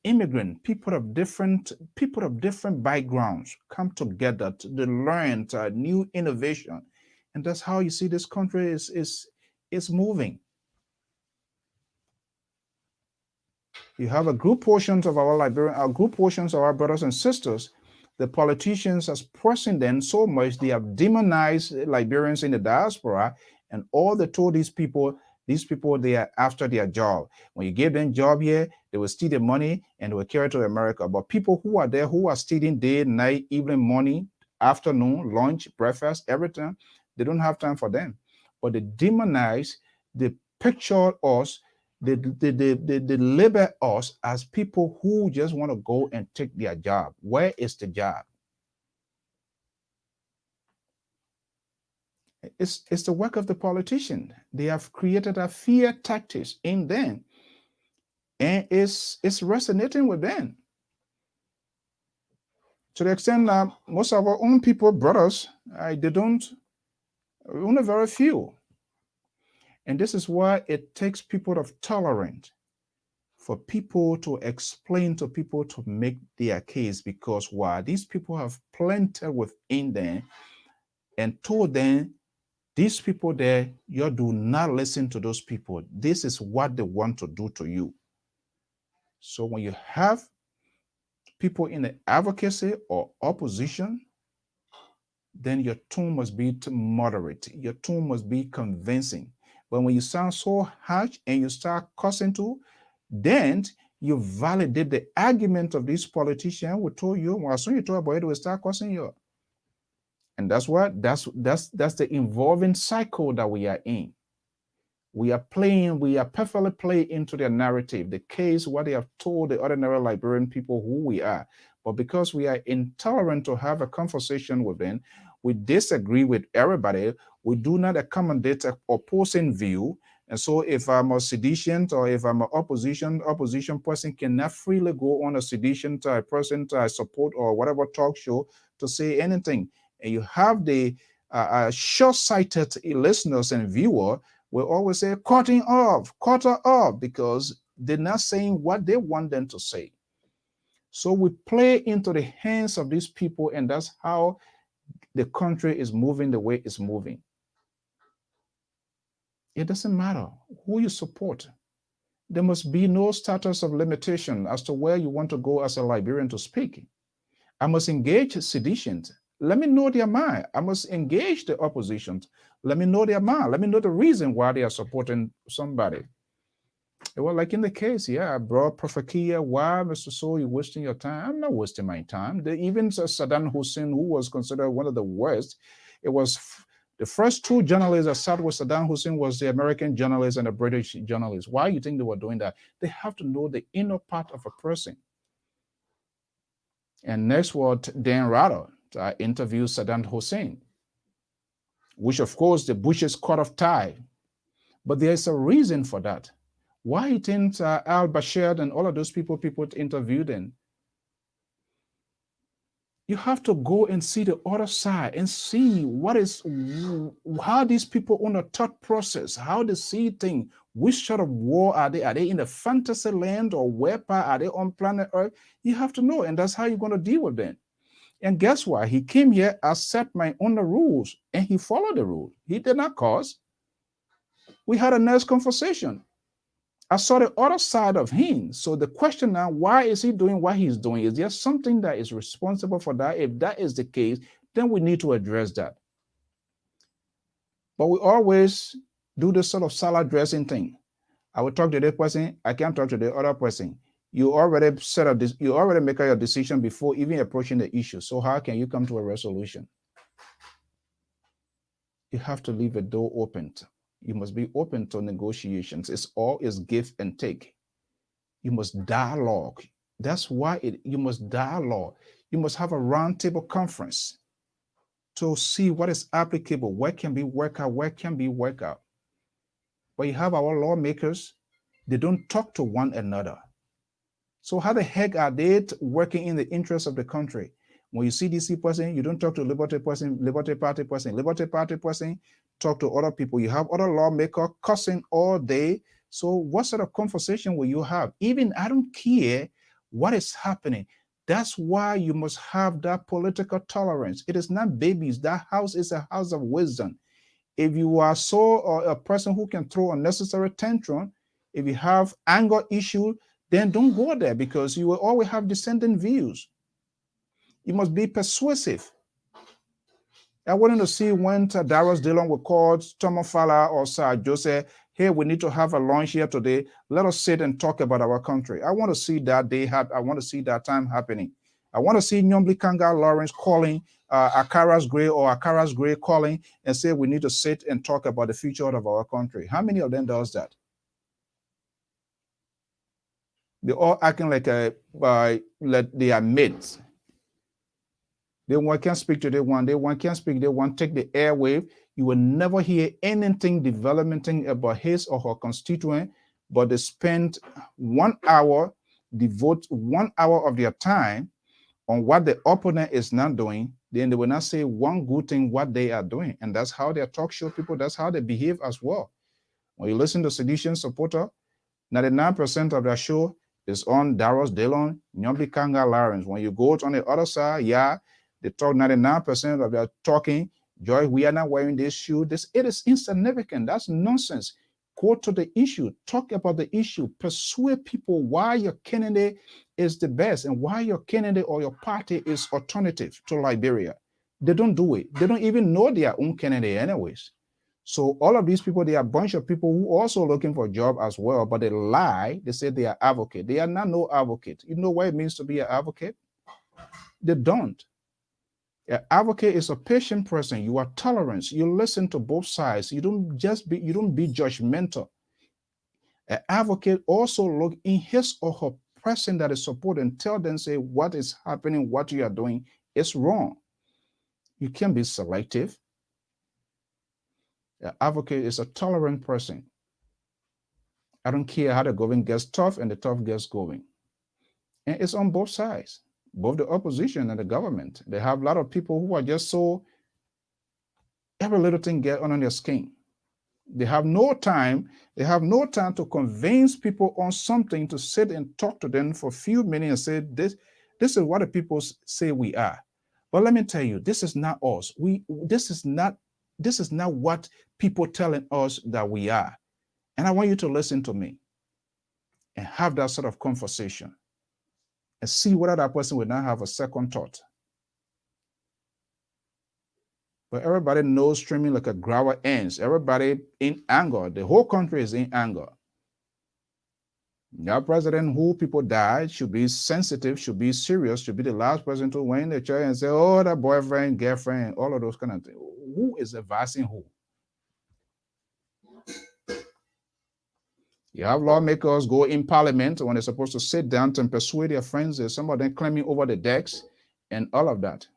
immigrant people of different backgrounds come together to learn new innovation, and that's how you see this country is moving. You have a group portions of our Liberian, our group portions of our brothers and sisters. The politicians are pressing them so much they have demonized Liberians in the diaspora, and all they told these people they are after their job. When you give them job here, they will steal the money and they will carry it to America. But people who are there, who are stealing day, night, evening, morning, afternoon, lunch, breakfast, everything, they don't have time for them. But they demonize, they picture us, they label us as people who just want to go and take their job. Where is the job? It's the work of the politician. They have created a fear tactics in them, and it's resonating with them. To the extent that most of our own people, brothers, they don't, only very few. And this is why it takes people of tolerance for people to explain to people to make their case, because why? These people have planted within them and told them, these people there, you do not listen to those people. This is what they want to do to you. So when you have people in the advocacy or opposition, then your tone must be moderate. Your tone must be convincing. But when you sound so harsh and you start cussing too, then you validate the argument of this politician who told you, well, as soon as you talk about it, will start cussing you. And that's what that's the involving cycle that we are in. We are perfectly playing into their narrative, the case, what they have told the ordinary Liberian people who we are. But because we are intolerant to have a conversation with them, we disagree with everybody, we do not accommodate an opposing view. And so if I'm a sedition or if I'm an opposition person cannot freely go on a sedition to a person to support or whatever talk show to say anything. And you have the short-sighted listeners and viewer will always say, cut her off, because they're not saying what they want them to say. So we play into the hands of these people, and that's how the country is moving the way it's moving. It doesn't matter who you support. There must be no status of limitation as to where you want to go as a Liberian to speak. I must engage seditions. Let me know their mind. I must engage the opposition. Let me know their mind. Let me know the reason why they are supporting somebody. Well, like in the case, I brought Prophet Kia. Why, Mr. So, you're wasting your time? I'm not wasting my time. Even Saddam Hussein, who was considered one of the worst, it was the first two journalists that sat with Saddam Hussein was the American journalist and the British journalist. Why do you think they were doing that? They have to know the inner part of a person. And next was Dan Rather interviewed Saddam Hussein, which of course the Bushes cut off tie. But there's a reason for that. Why didn't al-Bashir and all of those people interviewed in? You have to go and see the other side and see how these people on a thought process, how they see things, which sort of war are they? Are they in a fantasy land, or where are they on planet Earth? You have to know, and that's how you're going to deal with them. And guess what? He came here, I set my own rules, and he followed the rule. He did not cause. We had a nice conversation. I saw the other side of him. So the question now, why is he doing what he's doing? Is there something that is responsible for that? If that is the case, then we need to address that. But we always do this sort of salad dressing thing. I will talk to the person, I can't talk to the other person. You already set up this, you already make your decision before even approaching the issue. So how can you come to a resolution? You have to leave a door open. You must be open to negotiations. It's all is give and take. You must dialogue. That's why you must dialogue. You must have a roundtable conference to see what is applicable, what can be worked out, what can be worked out. But you have our lawmakers, they don't talk to one another. So how the heck are they working in the interest of the country? When you see DC person, you don't talk to Liberty person, Liberty Party person. Liberty Party person talk to other people. You have other lawmakers cussing all day. So what sort of conversation will you have? Even I don't care what is happening. That's why you must have that political tolerance. It is not babies. That house is a house of wisdom. If you are a person who can throw unnecessary tantrum, if you have anger issue, then don't go there, because you will always have dissenting views. You must be persuasive. I wanted to see when Darius Dillon will call Thomas Fowler or Sir Joseph, hey, we need to have a lunch here today. Let us sit and talk about our country. I want to see that day happen. I want to see that time happening. I want to see Nyombli Kanga Lawrence calling Akara's Gray calling and say we need to sit and talk about the future of our country. How many of them does that? They're all acting like they are mates. They one can't speak to the one, they one can't speak, they want take the airwave. You will never hear anything developing about his or her constituent, but they spend 1 hour, devote 1 hour of their time on what the opponent is not doing. Then they will not say one good thing what they are doing. And that's how their talk show people, that's how they behave as well. When you listen to Sedition supporter, 99% of their show is on Darius Dillon, Nyombli Kanga Lawrence. When you go on the other side, yeah, they talk 99% of their talking, Joy, we are not wearing this shoe. It is insignificant. That's nonsense. Go to the issue. Talk about the issue. Persuade people why your candidate is the best and why your candidate or your party is alternative to Liberia. They don't do it. They don't even know their own candidate anyways. So all of these people, they are a bunch of people who are also looking for a job as well, but they lie. They say they are advocate. They are not no advocate. You know what it means to be an advocate? They don't. An advocate is a patient person. You are tolerant. You listen to both sides. You don't be judgmental. An advocate also look in his or her person that is supported and tell them, say, what is happening, what you are doing is wrong. You can be selective. An advocate is a tolerant person. I don't care how the government gets tough and the tough gets going. And it's on both sides. Both the opposition and the government. They have a lot of people who are just so, every little thing get on their skin. They have no time. They have no time to convince people on something, to sit and talk to them for a few minutes and say, this is what the people say we are. But let me tell you, this is not us. This is not what people telling us that we are. And I want you to listen to me and have that sort of conversation and see whether that person will not have a second thought. But everybody knows streaming like a grower ends. Everybody in anger. The whole country is in anger. Your president who people died should be sensitive, should be serious, should be the last person to win the chair and say, oh, that boyfriend, girlfriend, all of those kind of things. Who is advising who? You have lawmakers go in parliament when they're supposed to sit down and persuade their friends. There's some of them climbing over the decks and all of that.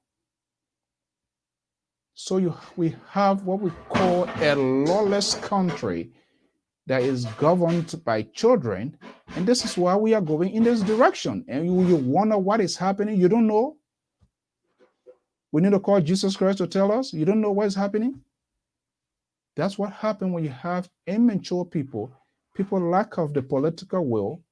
So we have what we call a lawless country that is governed by children. And this is why we are going in this direction. And you wonder what is happening. You don't know. We need to call Jesus Christ to tell us. You don't know what is happening. That's what happens when you have immature people lack of the political will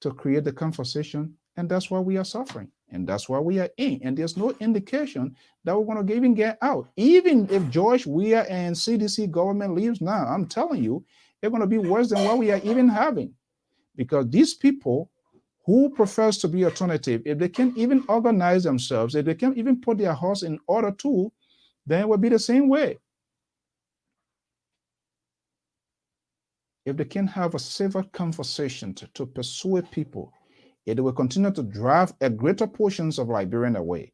to create the conversation, and that's why we are suffering, and that's why we are in. And there's no indication that we're going to even get out. Even if George Weah and CDC government leaves now, I'm telling you, it's going to be worse than what we are even having, because these people who profess to be alternative, if they can't even organize themselves, if they can't even put their house in order too, then it will be the same way. If they can have a civil conversation to persuade people, it will continue to drive a greater portions of Liberians away.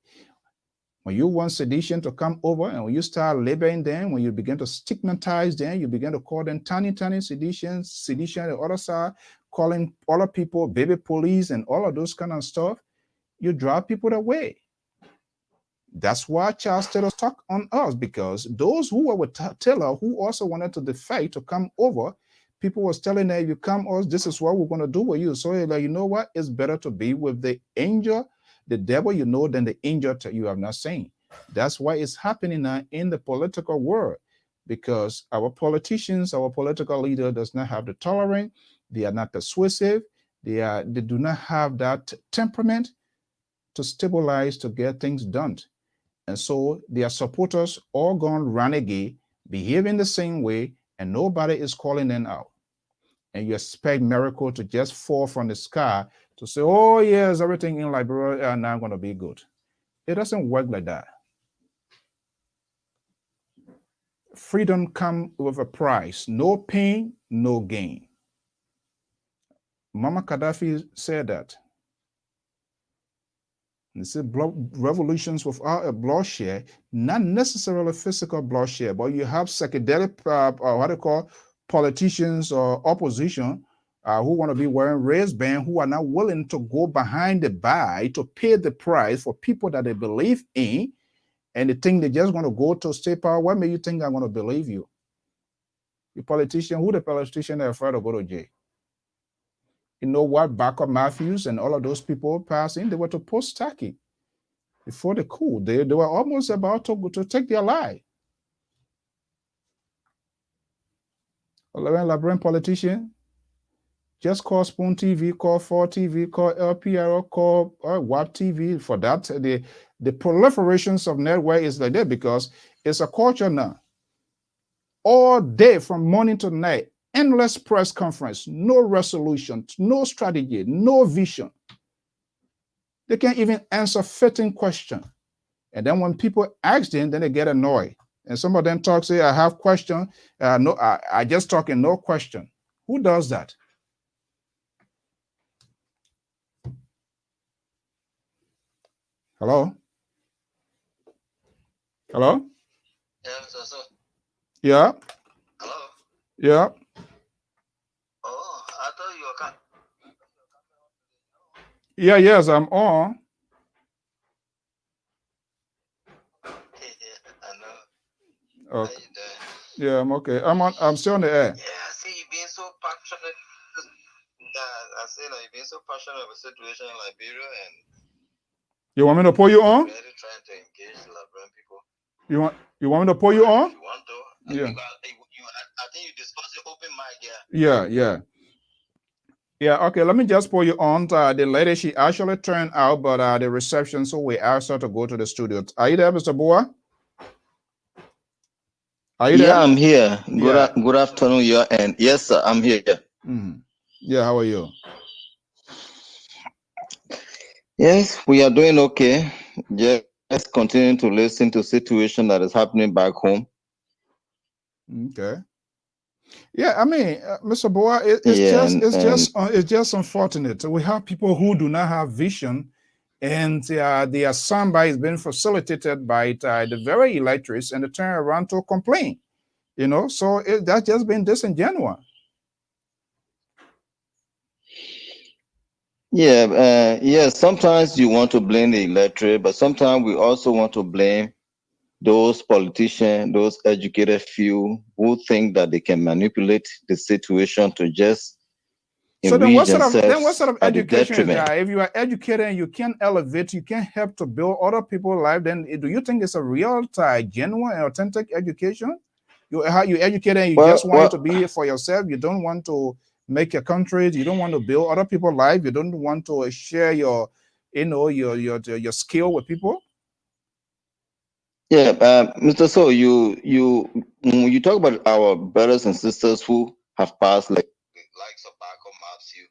When you want sedition to come over and when you start labeling them, when you begin to stigmatize them, you begin to call them tiny sedition, the other side, calling other people baby police and all of those kind of stuff, you drive people away. That's why Charles Taylor stuck on us, because those who were with Taylor, who also wanted to defect to come over, people was telling them, if you come us, this is what we're going to do with you. So you're like, you know what? It's better to be with the angel, the devil you know, than the angel you have not seen. That's why it's happening now in the political world, because our politicians, our political leader does not have the tolerance. They are not persuasive. They do not have that temperament to stabilize, to get things done. And so their supporters all gone renegade, behaving the same way, and nobody is calling them out. And you expect miracle to just fall from the sky to say, oh yes, everything in Liberia are now going to be good. It doesn't work like that. Freedom comes with a price. No pain, no gain. Muammar Gaddafi said that. He said revolutions without a bloodshed, not necessarily physical bloodshed, but you have psychedelic, what they call politicians or opposition who want to be wearing wristbands, who are not willing to go behind the bar to pay the price for people that they believe in, and they think they're just going to go to state power. What made you think I'm going to believe you? The politician, who the politician are afraid to go to jail? You know what? Backup Matthews and all of those people passing, they were to post Taki before the coup. They were almost about to take their life. A Liberian politician, just call Spoon TV, call 4TV, call LPR, call WAP TV. For that, the proliferations of network is like that because it's a culture now. All day from morning to night, endless press conference, no resolution, no strategy, no vision. They can't even answer fitting question. And then when people ask them, then they get annoyed. And some of them talk, say, I have question. No, I just talking, no question. Who does that? Hello? Hello? Yeah. Hello? Yeah. Oh, I thought you were. Yeah, yes, I'm on. I know. Okay. Yeah, I'm okay. I'm still on the air. Yeah, I see you being so passionate. I say like you've been so passionate about the situation in Liberia, and you want me to pull you on? Really trying to engage the Liberian people. You want me to pull you on? If you want to. Yeah. I think you discussed the open mic, yeah. Yeah, okay, let me just pull you on. The lady, she actually turned out, but the reception, so we asked her to go to the studio. Are you there, Mr. Boa? Are you there? Yeah, I'm here. Good afternoon, yeah, and yes, sir, I'm here. Mm-hmm. Yeah, how are you? Yes, we are doing okay. Just continuing to listen to situation that is happening back home. Okay. Yeah, I mean, Mr. Boa, it's just unfortunate. We have people who do not have vision, and their soundbite is being facilitated by the very electors, and they turn around to complain. You know, so that's just been disingenuous. Yeah, yes. Sometimes you want to blame the electorate, but sometimes we also want to blame those politicians, those educated few who think that they can manipulate the situation to just so then what sort of at education is detriment. that? If you are educated and you can't elevate, you can't help to build other people's life, then do you think it's a real, genuine, and authentic education? You educated and you just want it to be for yourself. You don't want to make your country. You don't want to build other people's life. You don't want to share your skill with people. Yeah, Mr. So when you talk about our brothers and sisters who have passed, like of Backup Matthew,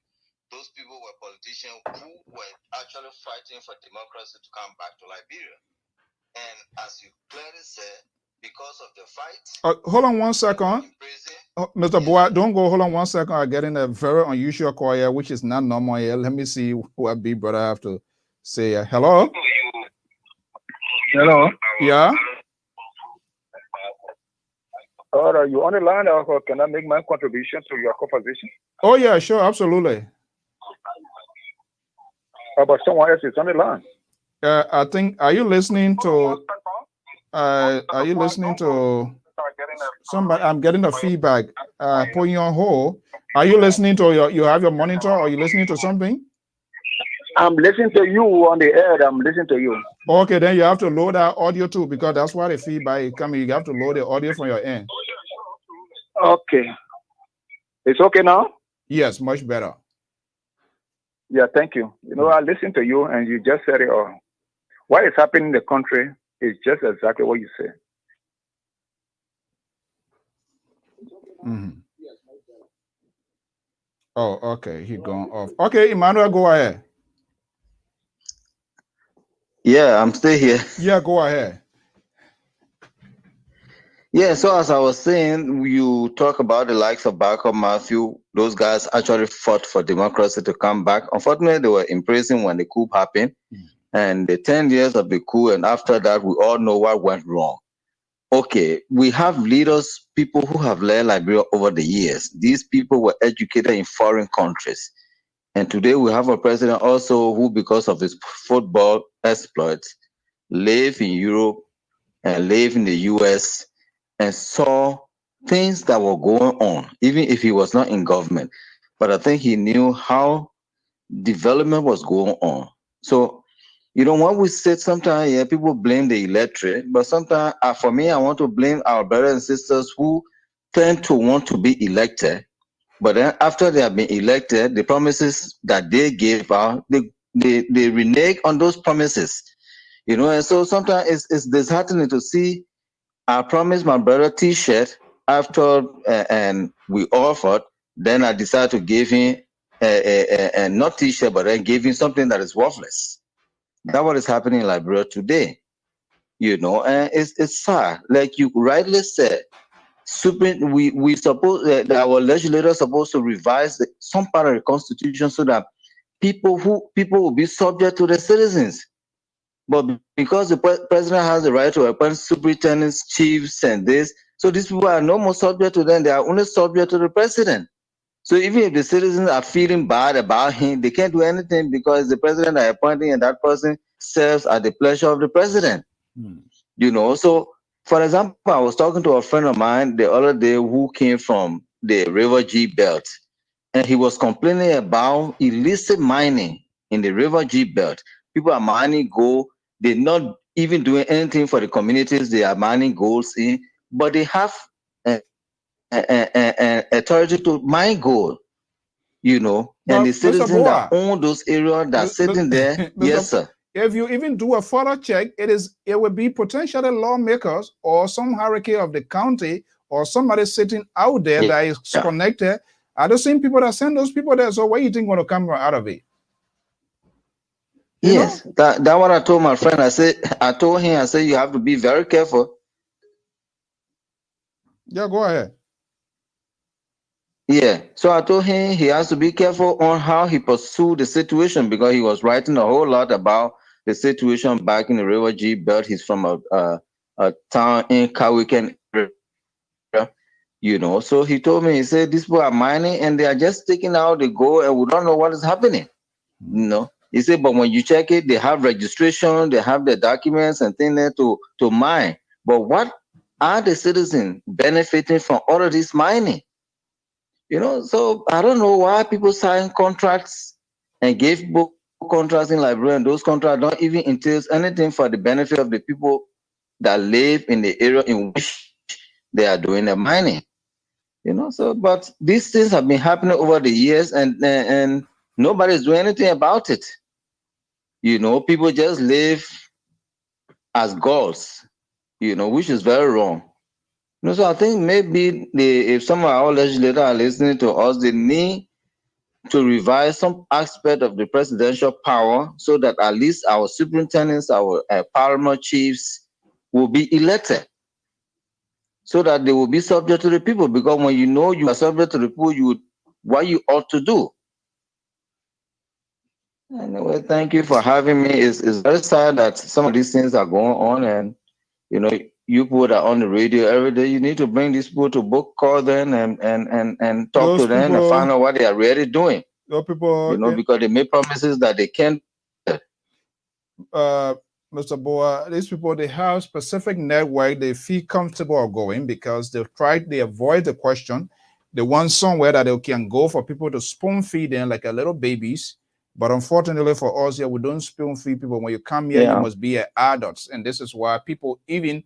those people were politicians who were actually fighting for democracy to come back to Liberia. And as you clearly said, because of the fight. Hold on 1 second. Mr. Boa, don't go. Hold on 1 second. I'm getting a very unusual call here, which is not normal here. Let me see what big brother have to say. Hello? Hello? Yeah? Are you on the line, or can I make my contribution to your conversation? Oh, yeah, sure, absolutely. But someone else is on the line. I think, are you listening to somebody? I'm getting a feedback. Putting you on hold. Are you listening to you have your monitor, or are you listening to something? I'm listening to you on the air. I'm listening to you. Okay, then you have to load that audio too, because that's why the feedback is coming. You have to load the audio from your end. Okay. It's okay now? Yes, much better. Yeah, thank you. You know, I listened to you and you just said it all. What is happening in the country is just exactly what you said. Mm-hmm. Oh, okay. He gone off. Okay, Emmanuel, go ahead. Yeah, I'm still here. Yeah, go ahead. Yeah, so as I was saying, you talk about the likes of Barker Matthew. Those guys actually fought for democracy to come back. Unfortunately, they were in prison when the coup happened. And the 10 years of the coup, and after that, we all know what went wrong. Okay, we have leaders, people who have led Liberia over the years. These people were educated in foreign countries. And today we have a president also who, because of his football exploits, live in Europe and live in the US and saw things that were going on, even if he was not in government. But I think he knew how development was going on. So, you know, when we sit sometimes, yeah, people blame the electorate, but sometimes for me, I want to blame our brothers and sisters who tend to want to be elected. But then after they have been elected, the promises that they gave out, they renege on those promises. You know, and so sometimes it's disheartening to see I promised my brother T-shirt after and we offered. Then I decided to give him not T-shirt, but then give him something that is worthless. That's what is happening in Liberia today. You know, and it's sad. Like you rightly said, we suppose that our legislators supposed to revise some part of the constitution so that people will be subject to the citizens. But because the president has the right to appoint superintendents, chiefs, and this, so these people are no more subject to them. They are only subject to the president. So even if the citizens are feeling bad about him, they can't do anything because the president are appointing and that person serves at the pleasure of the president. You know, so for example, I was talking to a friend of mine the other day who came from the River G belt, and he was complaining about illicit mining in the River G belt. People are mining gold. They're not even doing anything for the communities they are mining golds in, but they have authority to mine gold, you know, and the But Mr. citizens that Boa, own those areas that are sitting there, yes, sir. If you even do a further check, it will be potentially lawmakers or some hierarchy of the county or somebody sitting out there that is connected. Are the same people that send those people there? So what do you think going to come out of it? Yes, that what I told my friend. I told him, I said, you have to be very careful. Yeah, go ahead. Yeah, so I told him he has to be careful on how he pursued the situation because he was writing a whole lot about the situation back in the River G belt. He's from a town in Kawikan area, you know. So he told me, he said, these people are mining and they are just taking out the gold and we don't know what is happening, you know. He said, but when you check it, they have registration, they have the documents and things there to mine. But what are the citizens benefiting from all of this mining? You know, so I don't know why people sign contracts and give book contracts in Liberia, and those contracts don't even entail anything for the benefit of the people that live in the area in which they are doing the mining. You know, so but these things have been happening over the years, and nobody's doing anything about it. You know, people just live as gods. You know, which is very wrong. You know, so I think maybe if some of our legislators are listening to us, they need to revise some aspect of the presidential power so that at least our superintendents, our paramount chiefs will be elected so that they will be subject to the people. Because when you know you are subject to the people, what you ought to do. Anyway, thank you for having me. It's very sad that some of these things are going on, and you know, you people that are on the radio every day, you need to bring these people to book, call them, and talk to them and find out what they are really doing. Those people, you know, because they make promises that they can't. Mr. Boa, these people, they have specific network they feel comfortable going because they avoid the question. They want somewhere that they can go for people to spoon feed them like a little babies. But unfortunately for us here, we don't spoon feed people. When you come here, you must be an adult. And this is why people even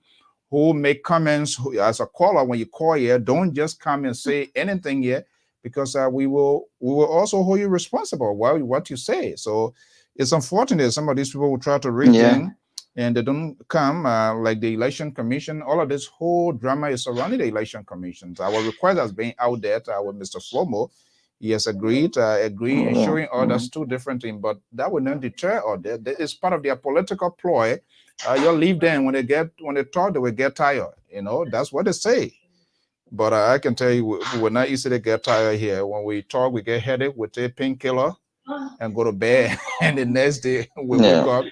who make comments as a caller. When you call here, don't just come and say anything here, because we will also hold you responsible while what you say. So it's unfortunate some of these people will try to reach in and they don't come, like the election commission. All of this whole drama is surrounding the election commissions. Our request has been out there to our Mr. Flomo. He has agreed and showing others two different things, but that will not deter others. It's part of their political ploy. You'll leave them when they talk, they will get tired. You know, that's what they say. But I can tell you, we're not easy to get tired here. When we talk, we get headache, we take painkiller and go to bed. And the next day we wake up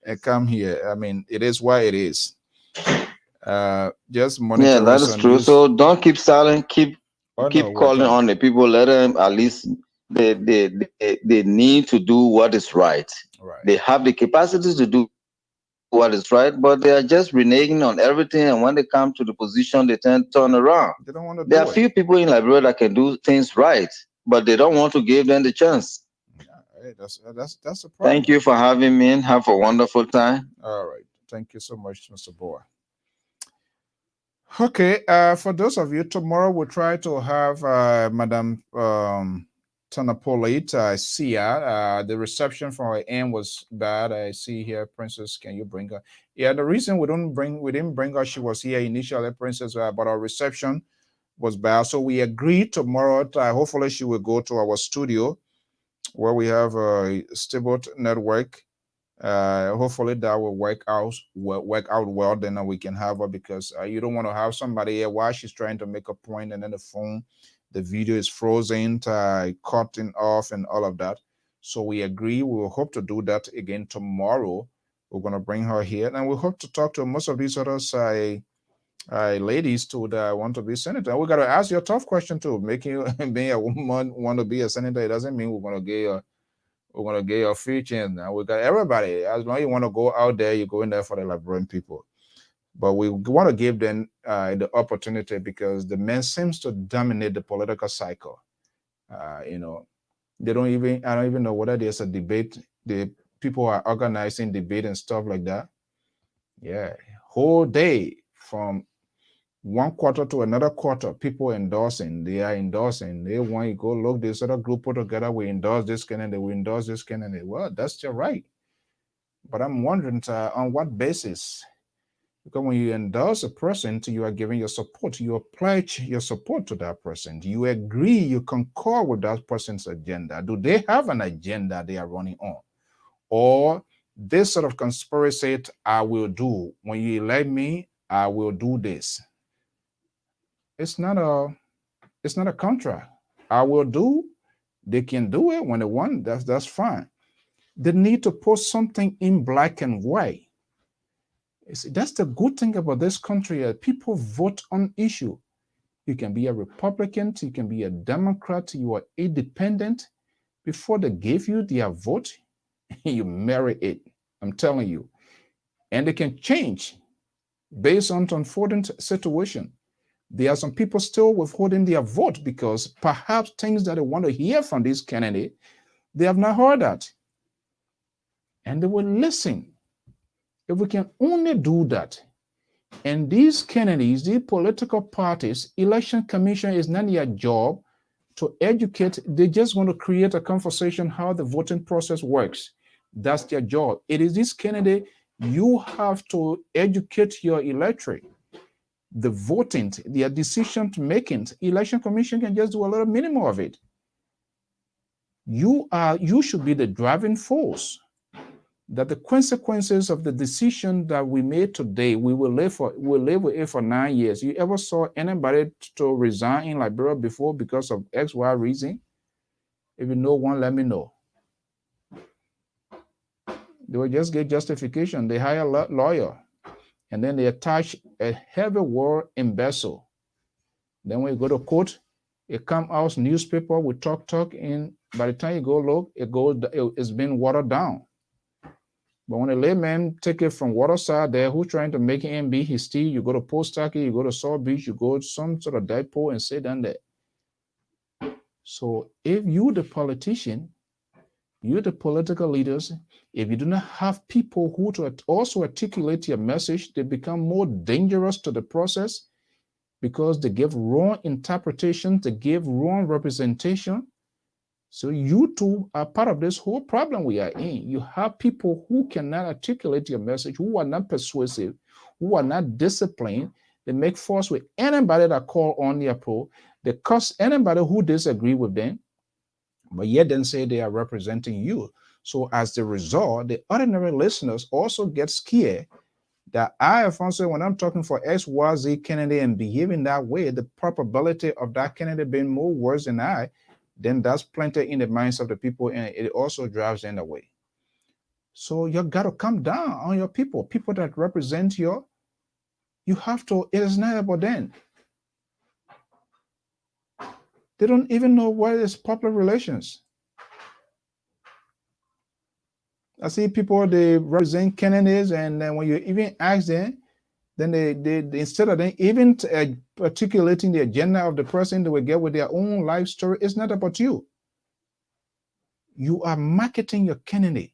and come here. I mean, it is what it is. Just monitor. Yeah, that is true. So don't keep silent. Keep calling on the people. Let them at least they need to do what is right. They have the capacity to do what is right, but they are just reneging on everything. And when they come to the position, they turn around. They don't want to. There are few people in Liberia that can do things right, but they don't want to give them the chance. Hey, that's the problem. Thank you for having me. Have a wonderful time. All right. Thank you so much, Mr. Boa. Okay. For those of you, tomorrow we'll try to have Madam Tandanpolie Siah. The reception from her end was bad. I see here, Princess. Can you bring her? Yeah, the reason we didn't bring her, she was here initially, Princess, but our reception was bad. So we agreed tomorrow. Hopefully, she will go to our studio where we have a stable network. Hopefully that will work out well. Then we can have her, because you don't want to have somebody here while she's trying to make a point and then the video is frozen, cutting off and all of that. So we agree. We will hope to do that again tomorrow. We're going to bring her here, and we hope to talk to most of these other ladies too that want to be senator. We got to ask you a tough question too. Making being a woman want to be a senator, it doesn't mean we're going to get your free chance. Now we got everybody. As long as you want to go out there, you go in there for the Liberian people. But we want to give them the opportunity, because the men seems to dominate the political cycle. You know, I don't even know whether there's a debate. The people are organizing debate and stuff like that. Yeah, whole day from one quarter to another quarter, people endorsing. They are endorsing. They want you go look, this other group put together. We endorse this candidate. We endorse this candidate. Well, that's your right. But I'm wondering on what basis. Because when you endorse a person, you are giving your support. You pledge your support to that person. Do you agree? You concur with that person's agenda? Do they have an agenda they are running on? Or this sort of conspiracy, I will do. When you elect me, I will do this. It's not a contract. I will do. They can do it when they want. That's fine. They need to put something in black and white. That's the good thing about this country. People vote on issue. You can be a Republican, you can be a Democrat, you are independent. Before they give you their vote, you marry it. I'm telling you. And they can change based on unfolding situation. There are some people still withholding their vote because perhaps things that they want to hear from this candidate, they have not heard that. And they will listen. If we can only do that, and these candidates, these political parties, election commission is not their job to educate. They just want to create a conversation how the voting process works. That's their job. It is this candidate, you have to educate your electorate. The voting, their decision making, election commission can just do a little minimum of it. You should be the driving force. That the consequences of the decision that we made today, we'll live with it for 9 years. You ever saw anybody to resign in Liberia before because of X, Y reason? If you know one, let me know. They will just get justification. They hire a lawyer, and then they attach a heavy word embezzle. Then when you go to court, it comes out newspaper with talk, and by the time you go look, it's been watered down. But when a layman take it from Waterside there, who's trying to make him be his tea, you go to Post Taki, you go to Saw Beach, you go to some sort of depot and sit down there. So if you, the politician, You, the political leaders, if you do not have people who to also articulate your message, they become more dangerous to the process because they give wrong interpretation, they give wrong representation. So you two are part of this whole problem we are in. You have people who cannot articulate your message, who are not persuasive, who are not disciplined. They make force with anybody that call on their pro. They curse anybody who disagree with them, but yet then say they are representing you. So as the result, the ordinary listeners also get scared that I, Alfonso, when I'm talking for XYZ candidate and behaving that way, the probability of that candidate being more worse than I, then that's planted in the minds of the people, and it also drives them away. So you got to come down on your people that represent you. You have to, it is not about them. They don't even know what is public relations. I see people, they represent candidates, and then when you even ask them, then they instead of them even articulating the agenda of the person, they will get with their own life story. It's not about you. You are marketing your candidate.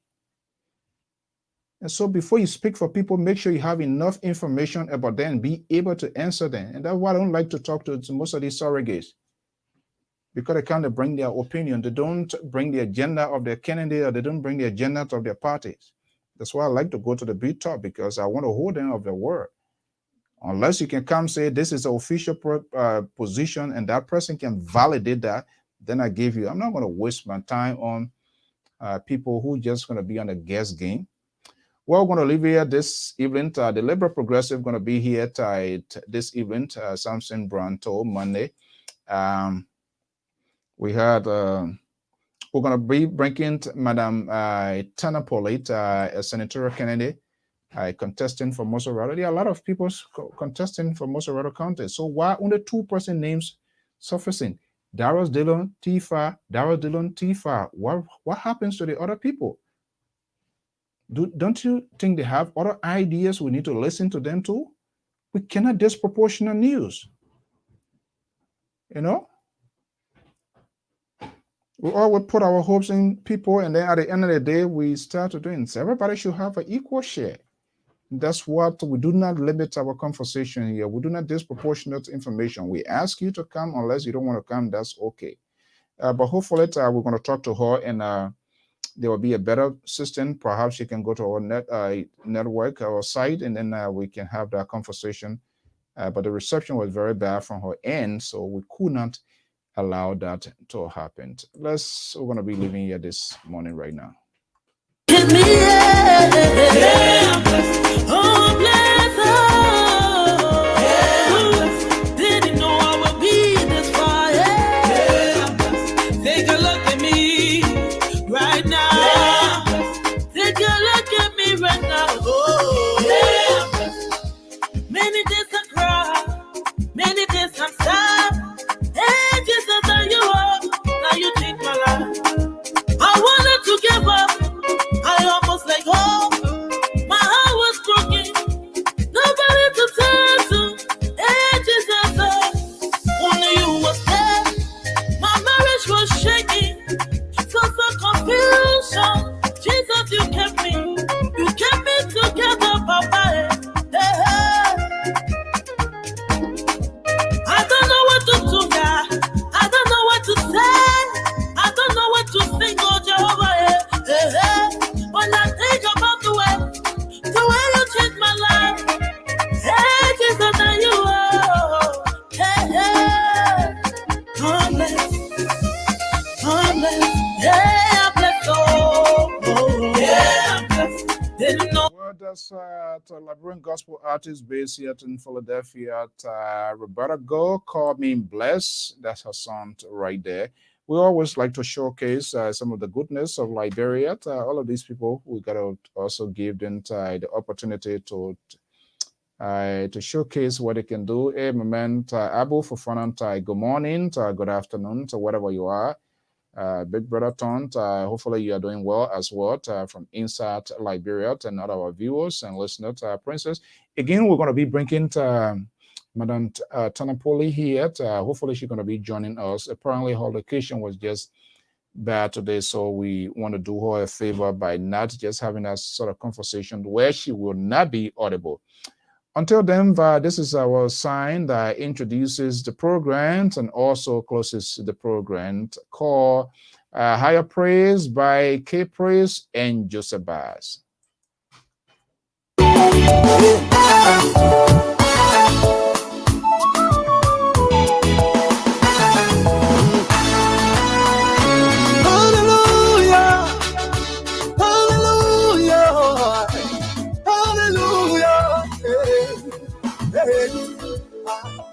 And so before you speak for people, make sure you have enough information about them and be able to answer them. And that's why I don't like to talk to most of these surrogates, because they kind of bring their opinion. They don't bring the agenda of their candidate, or they don't bring the agenda of their parties. That's why I like to go to the big top, because I want to hold them of their word. Unless you can come say this is the official position and that person can validate that, then I give you. I'm not going to waste my time on people who just going to be on a guess game. We're going to leave here this evening. The Liberal Progressive going to be here this evening. Samson Branto Monday. We had we're going to be bringing Madam Tandanpolie, a senatorial candidate. Contesting for Monsterrado. There are a lot of people contesting for Monsterrado County. So why only 2% names surfacing? Darius Dillon, Tifa, Darius Dillon, Tifa. What happens to the other people? Don't you think they have other ideas we need to listen to them too? We cannot disproportionate news. You know? We always put our hopes in people, and then at the end of the day, we start to do. So everybody should have an equal share. That's what we do not limit our conversation here. We do not disproportionate information. We ask you to come. Unless you don't want to come, that's okay. But hopefully we're going to talk to her, and there will be a better system. Perhaps she can go to our network, our site, and then we can have that conversation. But the reception was very bad from her end, so we could not allow that to happen. We're going to be leaving here this morning right now. Didn't know I would be this far. Take a look at me right now. Take a look at me right now. Many days I cry, many days I'm sad. Hey, Jesus, are you up? Now you change my life. I wanted to give up. I almost like hope. My heart was broken. Nobody to turn to. Hey, Jesus, only you was there. My marriage was shaking. So confusion. Jesus, you kept me. You kept me together, Papa. Hey, hey. I don't know what to do, God. I don't know what to say. I don't know what to think, oh Jehovah. Hey, hey. When I think about the way you changed my life. Hey, Jesus, and you are. Hey, hey. Harmless. Yeah, I'm blessed. Oh, yeah, I'm blessed. Didn't know. Well, that's Liberian gospel artist based here in Philadelphia. Roberta Go, Call Me Bless. That's her song right there. We always like to showcase some of the goodness of Liberia. All of these people, we got to also give them the opportunity to showcase what they can do. Hey, my man, Abu Fofanan, good morning, good afternoon, to whatever you are. Big brother Tont, hopefully you are doing well as well from inside Liberia, and all our viewers and listeners. Princess, again, we're going to be bringing Madam Tandanpolie here. Hopefully she's going to be joining us. Apparently her location was just bad today, so we want to do her a favor by not just having a sort of conversation where she will not be audible. Until then, this is our sign that introduces the program and also closes the program called Higher Praise by K Praise and Joseph Bass.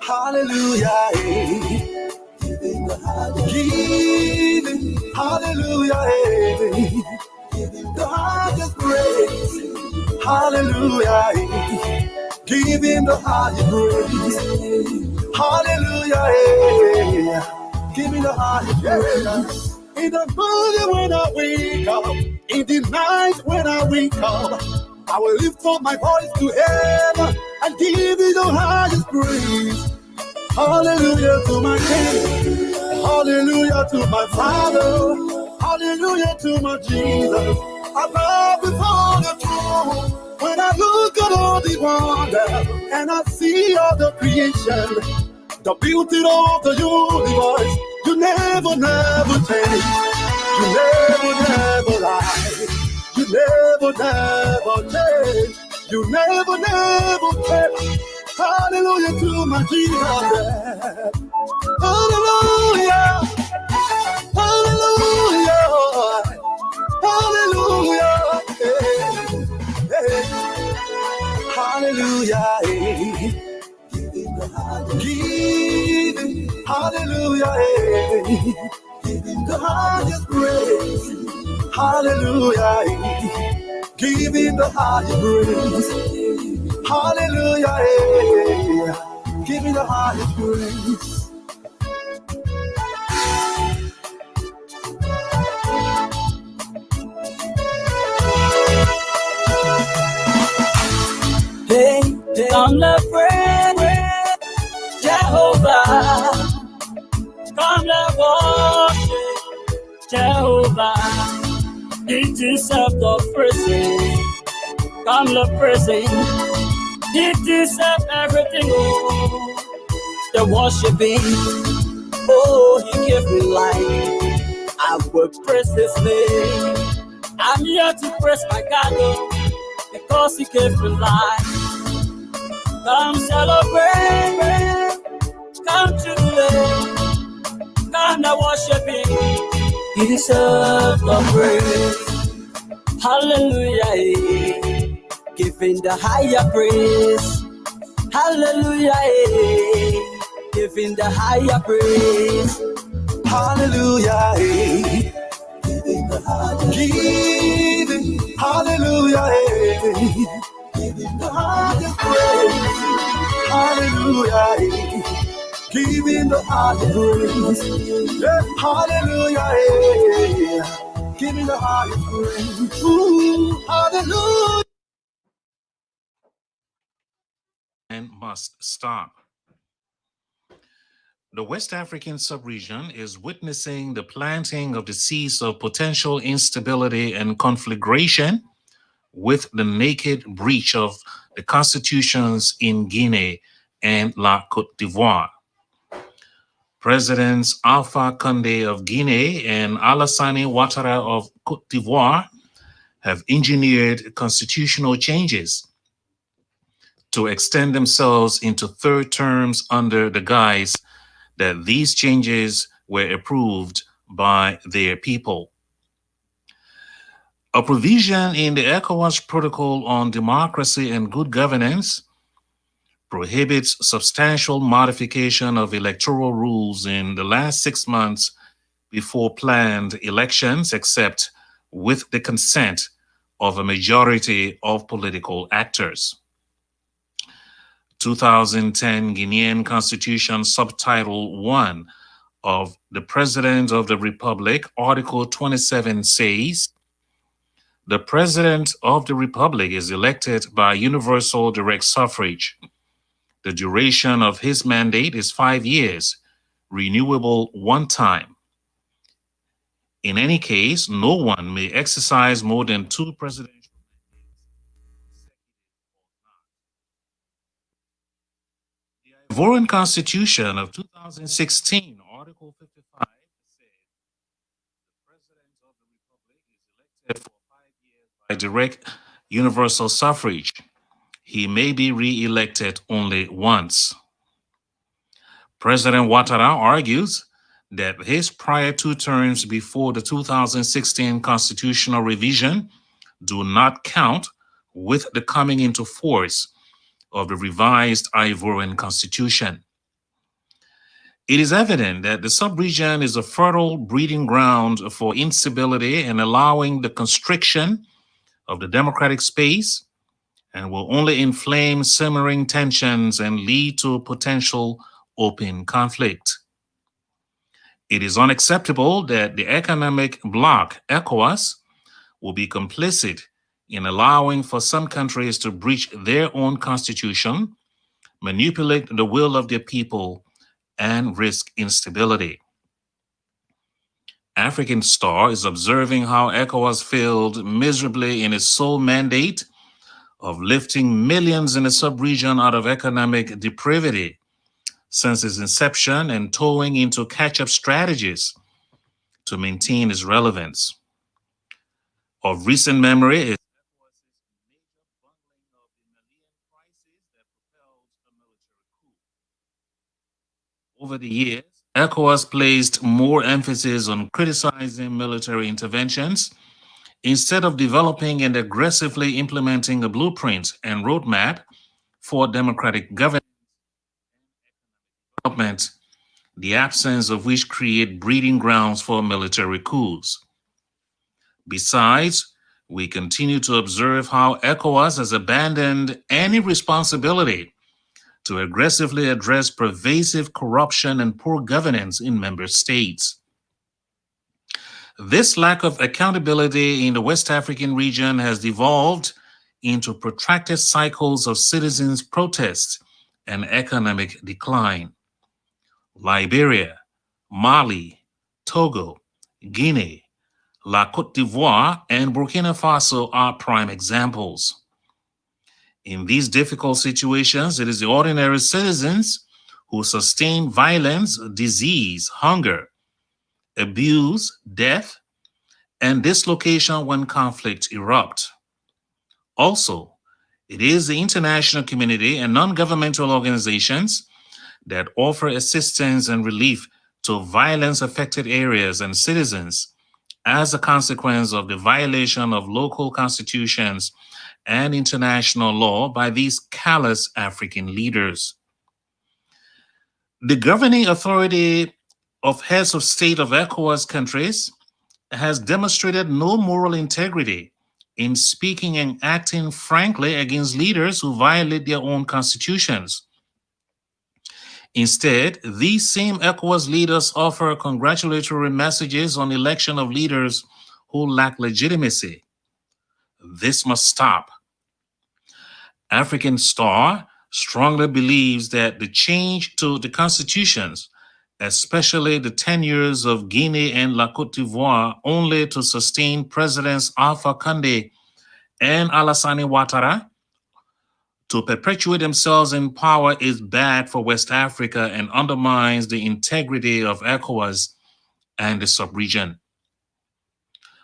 Hallelujah, giving hallelujah, giving the highest praise. Hallelujah, giving the highest praise. Hallelujah, giving the highest praise. In the morning when I wake up, in the night when I wake up, I will lift up my voice to heaven and give you the highest praise. Hallelujah to my King. Hallelujah to my Father. Hallelujah to my Jesus. I bow before the throne. When I look at all the wonder and I see all the creation, the beauty of the universe, you never, never change. You never, never lie. You never, never change. You never, never change. Hallelujah to my Jesus. Hallelujah. Hallelujah. Hallelujah. Hey, hey. Hallelujah. Hey. Giving. Hallelujah. Hey. Giving the highest praise. Hallelujah. Hey. Giving the highest praise. Hallelujah, give me the highest praise. Hey, come let's pray, Jehovah. Come let's worship Jehovah. He deserves the praise. Come let's praise Him. He deserves everything, oh, the worshiping. Oh, He gave me life. I will praise His name. I'm here to praise my God, oh, because He gave me life. Come celebrate, come jubilate, come to worship Him. He deserves the praise. Hallelujah. Giving the higher praise. Hallelujah. Giving the higher praise. Hallelujah. Giving. Hallelujah. Giving the highest praise. Hallelujah. Giving the highest praise. Yeah. Hallelujah. Giving the highest praise. Ooh, hallelujah. And must stop. The West African sub-region is witnessing the planting of the seeds of potential instability and conflagration with the naked breach of the constitutions in Guinea and La Côte d'Ivoire. Presidents Alpha Condé of Guinea and Alassane Ouattara of Côte d'Ivoire have engineered constitutional changes to extend themselves into third terms under the guise that these changes were approved by their people. A provision in the ECOWAS Protocol on Democracy and Good Governance prohibits substantial modification of electoral rules in the last 6 months before planned elections, except with the consent of a majority of political actors. 2010 Guinean Constitution Subtitle 1 of the President of the Republic, Article 27 says, "The President of the Republic is elected by universal direct suffrage. The duration of his mandate is 5 years, renewable one time. In any case, no one may exercise more than 2 presidential mandates. The Ivorian Constitution of 2016, Article 55, said the President of the Republic is elected for 5 years by direct universal suffrage. He may be re-elected only once. President Ouattara argues that his prior 2 terms before the 2016 constitutional revision do not count with the coming into force of the revised Ivorian Constitution. It is evident that the sub-region is a fertile breeding ground for instability and allowing the constriction of the democratic space, and will only inflame simmering tensions and lead to potential open conflict. It is unacceptable that the economic bloc, ECOWAS, will be complicit in allowing for some countries to breach their own constitution, manipulate the will of their people, and risk instability. African Star is observing how ECOWAS failed miserably in its sole mandate of lifting millions in the sub-region out of economic depravity since its inception and towing into catch-up strategies to maintain its relevance. Of recent memory is ECOWAS's major bungling of the Malian crisis that propelled a military coup. Over the years, ECOWAS placed more emphasis on criticizing military interventions instead of developing and aggressively implementing a blueprint and roadmap for democratic governance and development, the absence of which create breeding grounds for military coups. Besides, we continue to observe how ECOWAS has abandoned any responsibility to aggressively address pervasive corruption and poor governance in member states. This lack of accountability in the West African region has devolved into protracted cycles of citizens' protest and economic decline. Liberia, Mali, Togo, Guinea, La Côte d'Ivoire, and Burkina Faso are prime examples. In these difficult situations, it is the ordinary citizens who sustain violence, disease, hunger, abuse, death, and dislocation when conflict erupt. Also, it is the international community and non-governmental organizations that offer assistance and relief to violence-affected areas and citizens as a consequence of the violation of local constitutions and international law by these callous African leaders. The governing authority of heads of state of ECOWAS countries has demonstrated no moral integrity in speaking and acting frankly against leaders who violate their own constitutions. Instead, these same ECOWAS leaders offer congratulatory messages on election of leaders who lack legitimacy. This must stop. African Star strongly believes that the change to the constitutions, especially the tenures of Guinea and La Côte d'Ivoire, only to sustain Presidents Alpha Condé and Alassane Ouattara to perpetuate themselves in power is bad for West Africa and undermines the integrity of ECOWAS and the sub-region.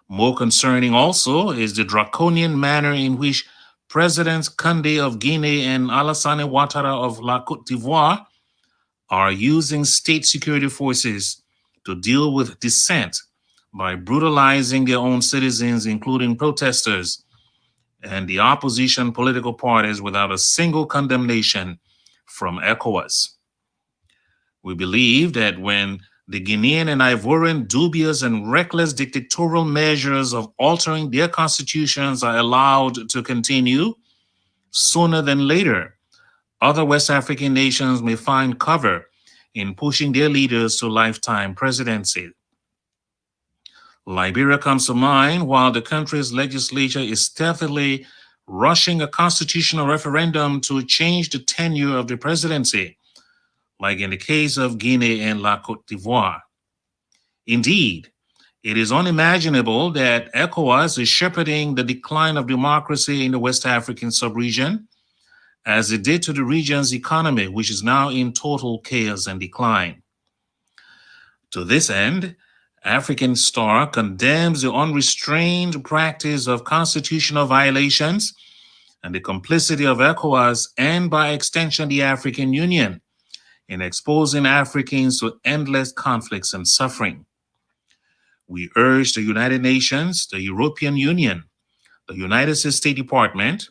More concerning also is the draconian manner in which Presidents Condé of Guinea and Alassane Ouattara of La Côte d'Ivoire are using state security forces to deal with dissent by brutalizing their own citizens, including protesters and the opposition political parties, without a single condemnation from ECOWAS. We believe that when the Guinean and Ivorian dubious and reckless dictatorial measures of altering their constitutions are allowed to continue, sooner than later, other West African nations may find cover in pushing their leaders to lifetime presidency. Liberia comes to mind while the country's legislature is stealthily rushing a constitutional referendum to change the tenure of the presidency, like in the case of Guinea and La Côte d'Ivoire. Indeed, It is unimaginable that ECOWAS is shepherding the decline of democracy in the West African sub-region, as it did to the region's economy, which is now in total chaos and decline. To this end, African Star condemns the unrestrained practice of constitutional violations and the complicity of ECOWAS and, by extension, the African Union in exposing Africans to endless conflicts and suffering. We urge the United Nations, the European Union, the United States State Department,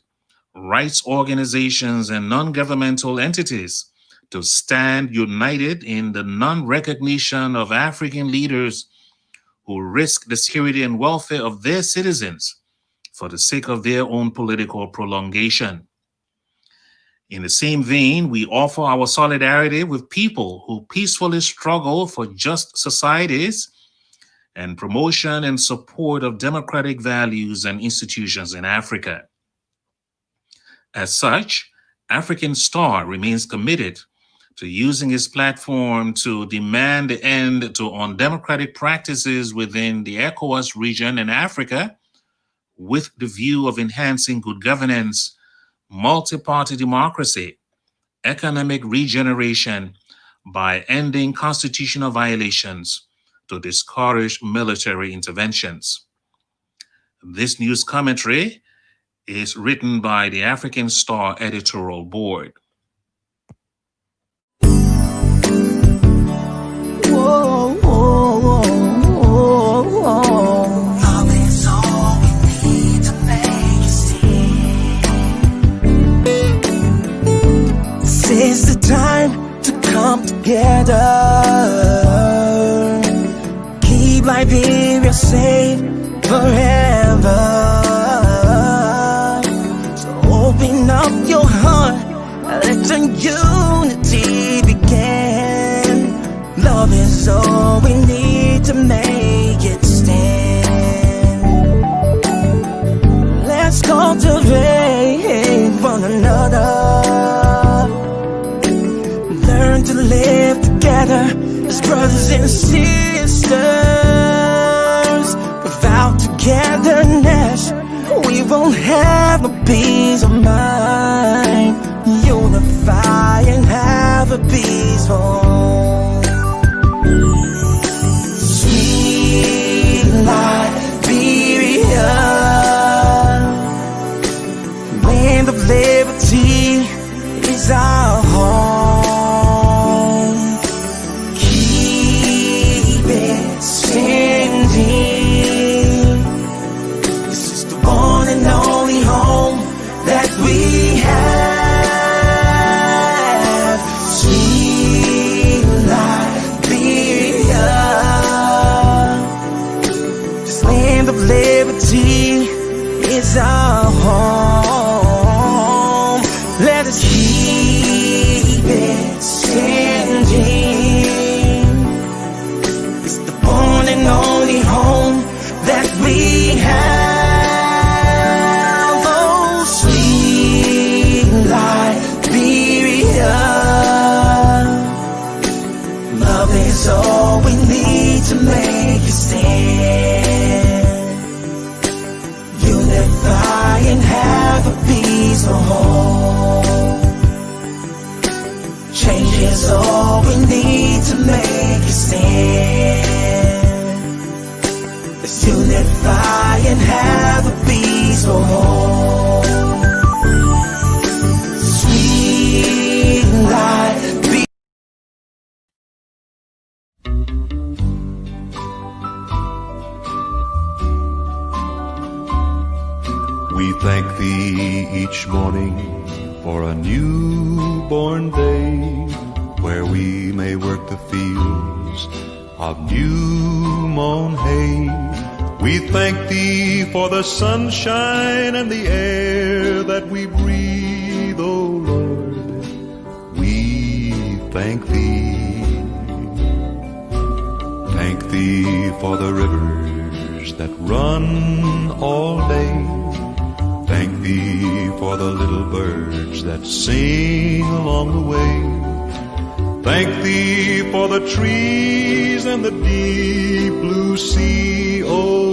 rights organizations, and non-governmental entities to stand united in the non-recognition of African leaders who risk the security and welfare of their citizens for the sake of their own political prolongation. In the same vein, we offer our solidarity with people who peacefully struggle for just societies and promotion and support of democratic values and institutions in Africa. As such, African Star remains committed to using its platform to demand the end to undemocratic practices within the ECOWAS region and Africa, with the view of enhancing good governance, multi-party democracy, economic regeneration by ending constitutional violations to discourage military interventions. This news commentary is written by the African Star editorial board. Whoa, whoa, whoa, whoa, whoa. Love is all we need to make it see. This is the time to come together. Keep Liberia safe forever. So open up your heart and let the unity begin. Love is all we need to make it stand. Let's cultivate one another. Learn to live together as brothers and sisters. Without togetherness, we won't have a peace of mind. Unify and have a peaceful home. Sweet Liberia, land of liberty is our home. Keep it standing. This is the one and only home that we have. Sweet Liberia, this land of liberty is our home. Let us keep it standing. It's the one and only home that we have. Oh, sweet Liberia, love is all we need to make it stand. Unify and have a peaceful home. Change is all we need to make it stand. Let's unify and have a peaceful home. Sweet Liberia. We thank thee each morning for a newborn day, where we may work the fields of new mown hay. We thank thee for the sunshine and the air that we breathe, O Lord. We thank thee. Thank thee for the rivers that run all day. Thank thee for the little birds that sing along the way. Thank thee for the trees and the deep blue sea, oh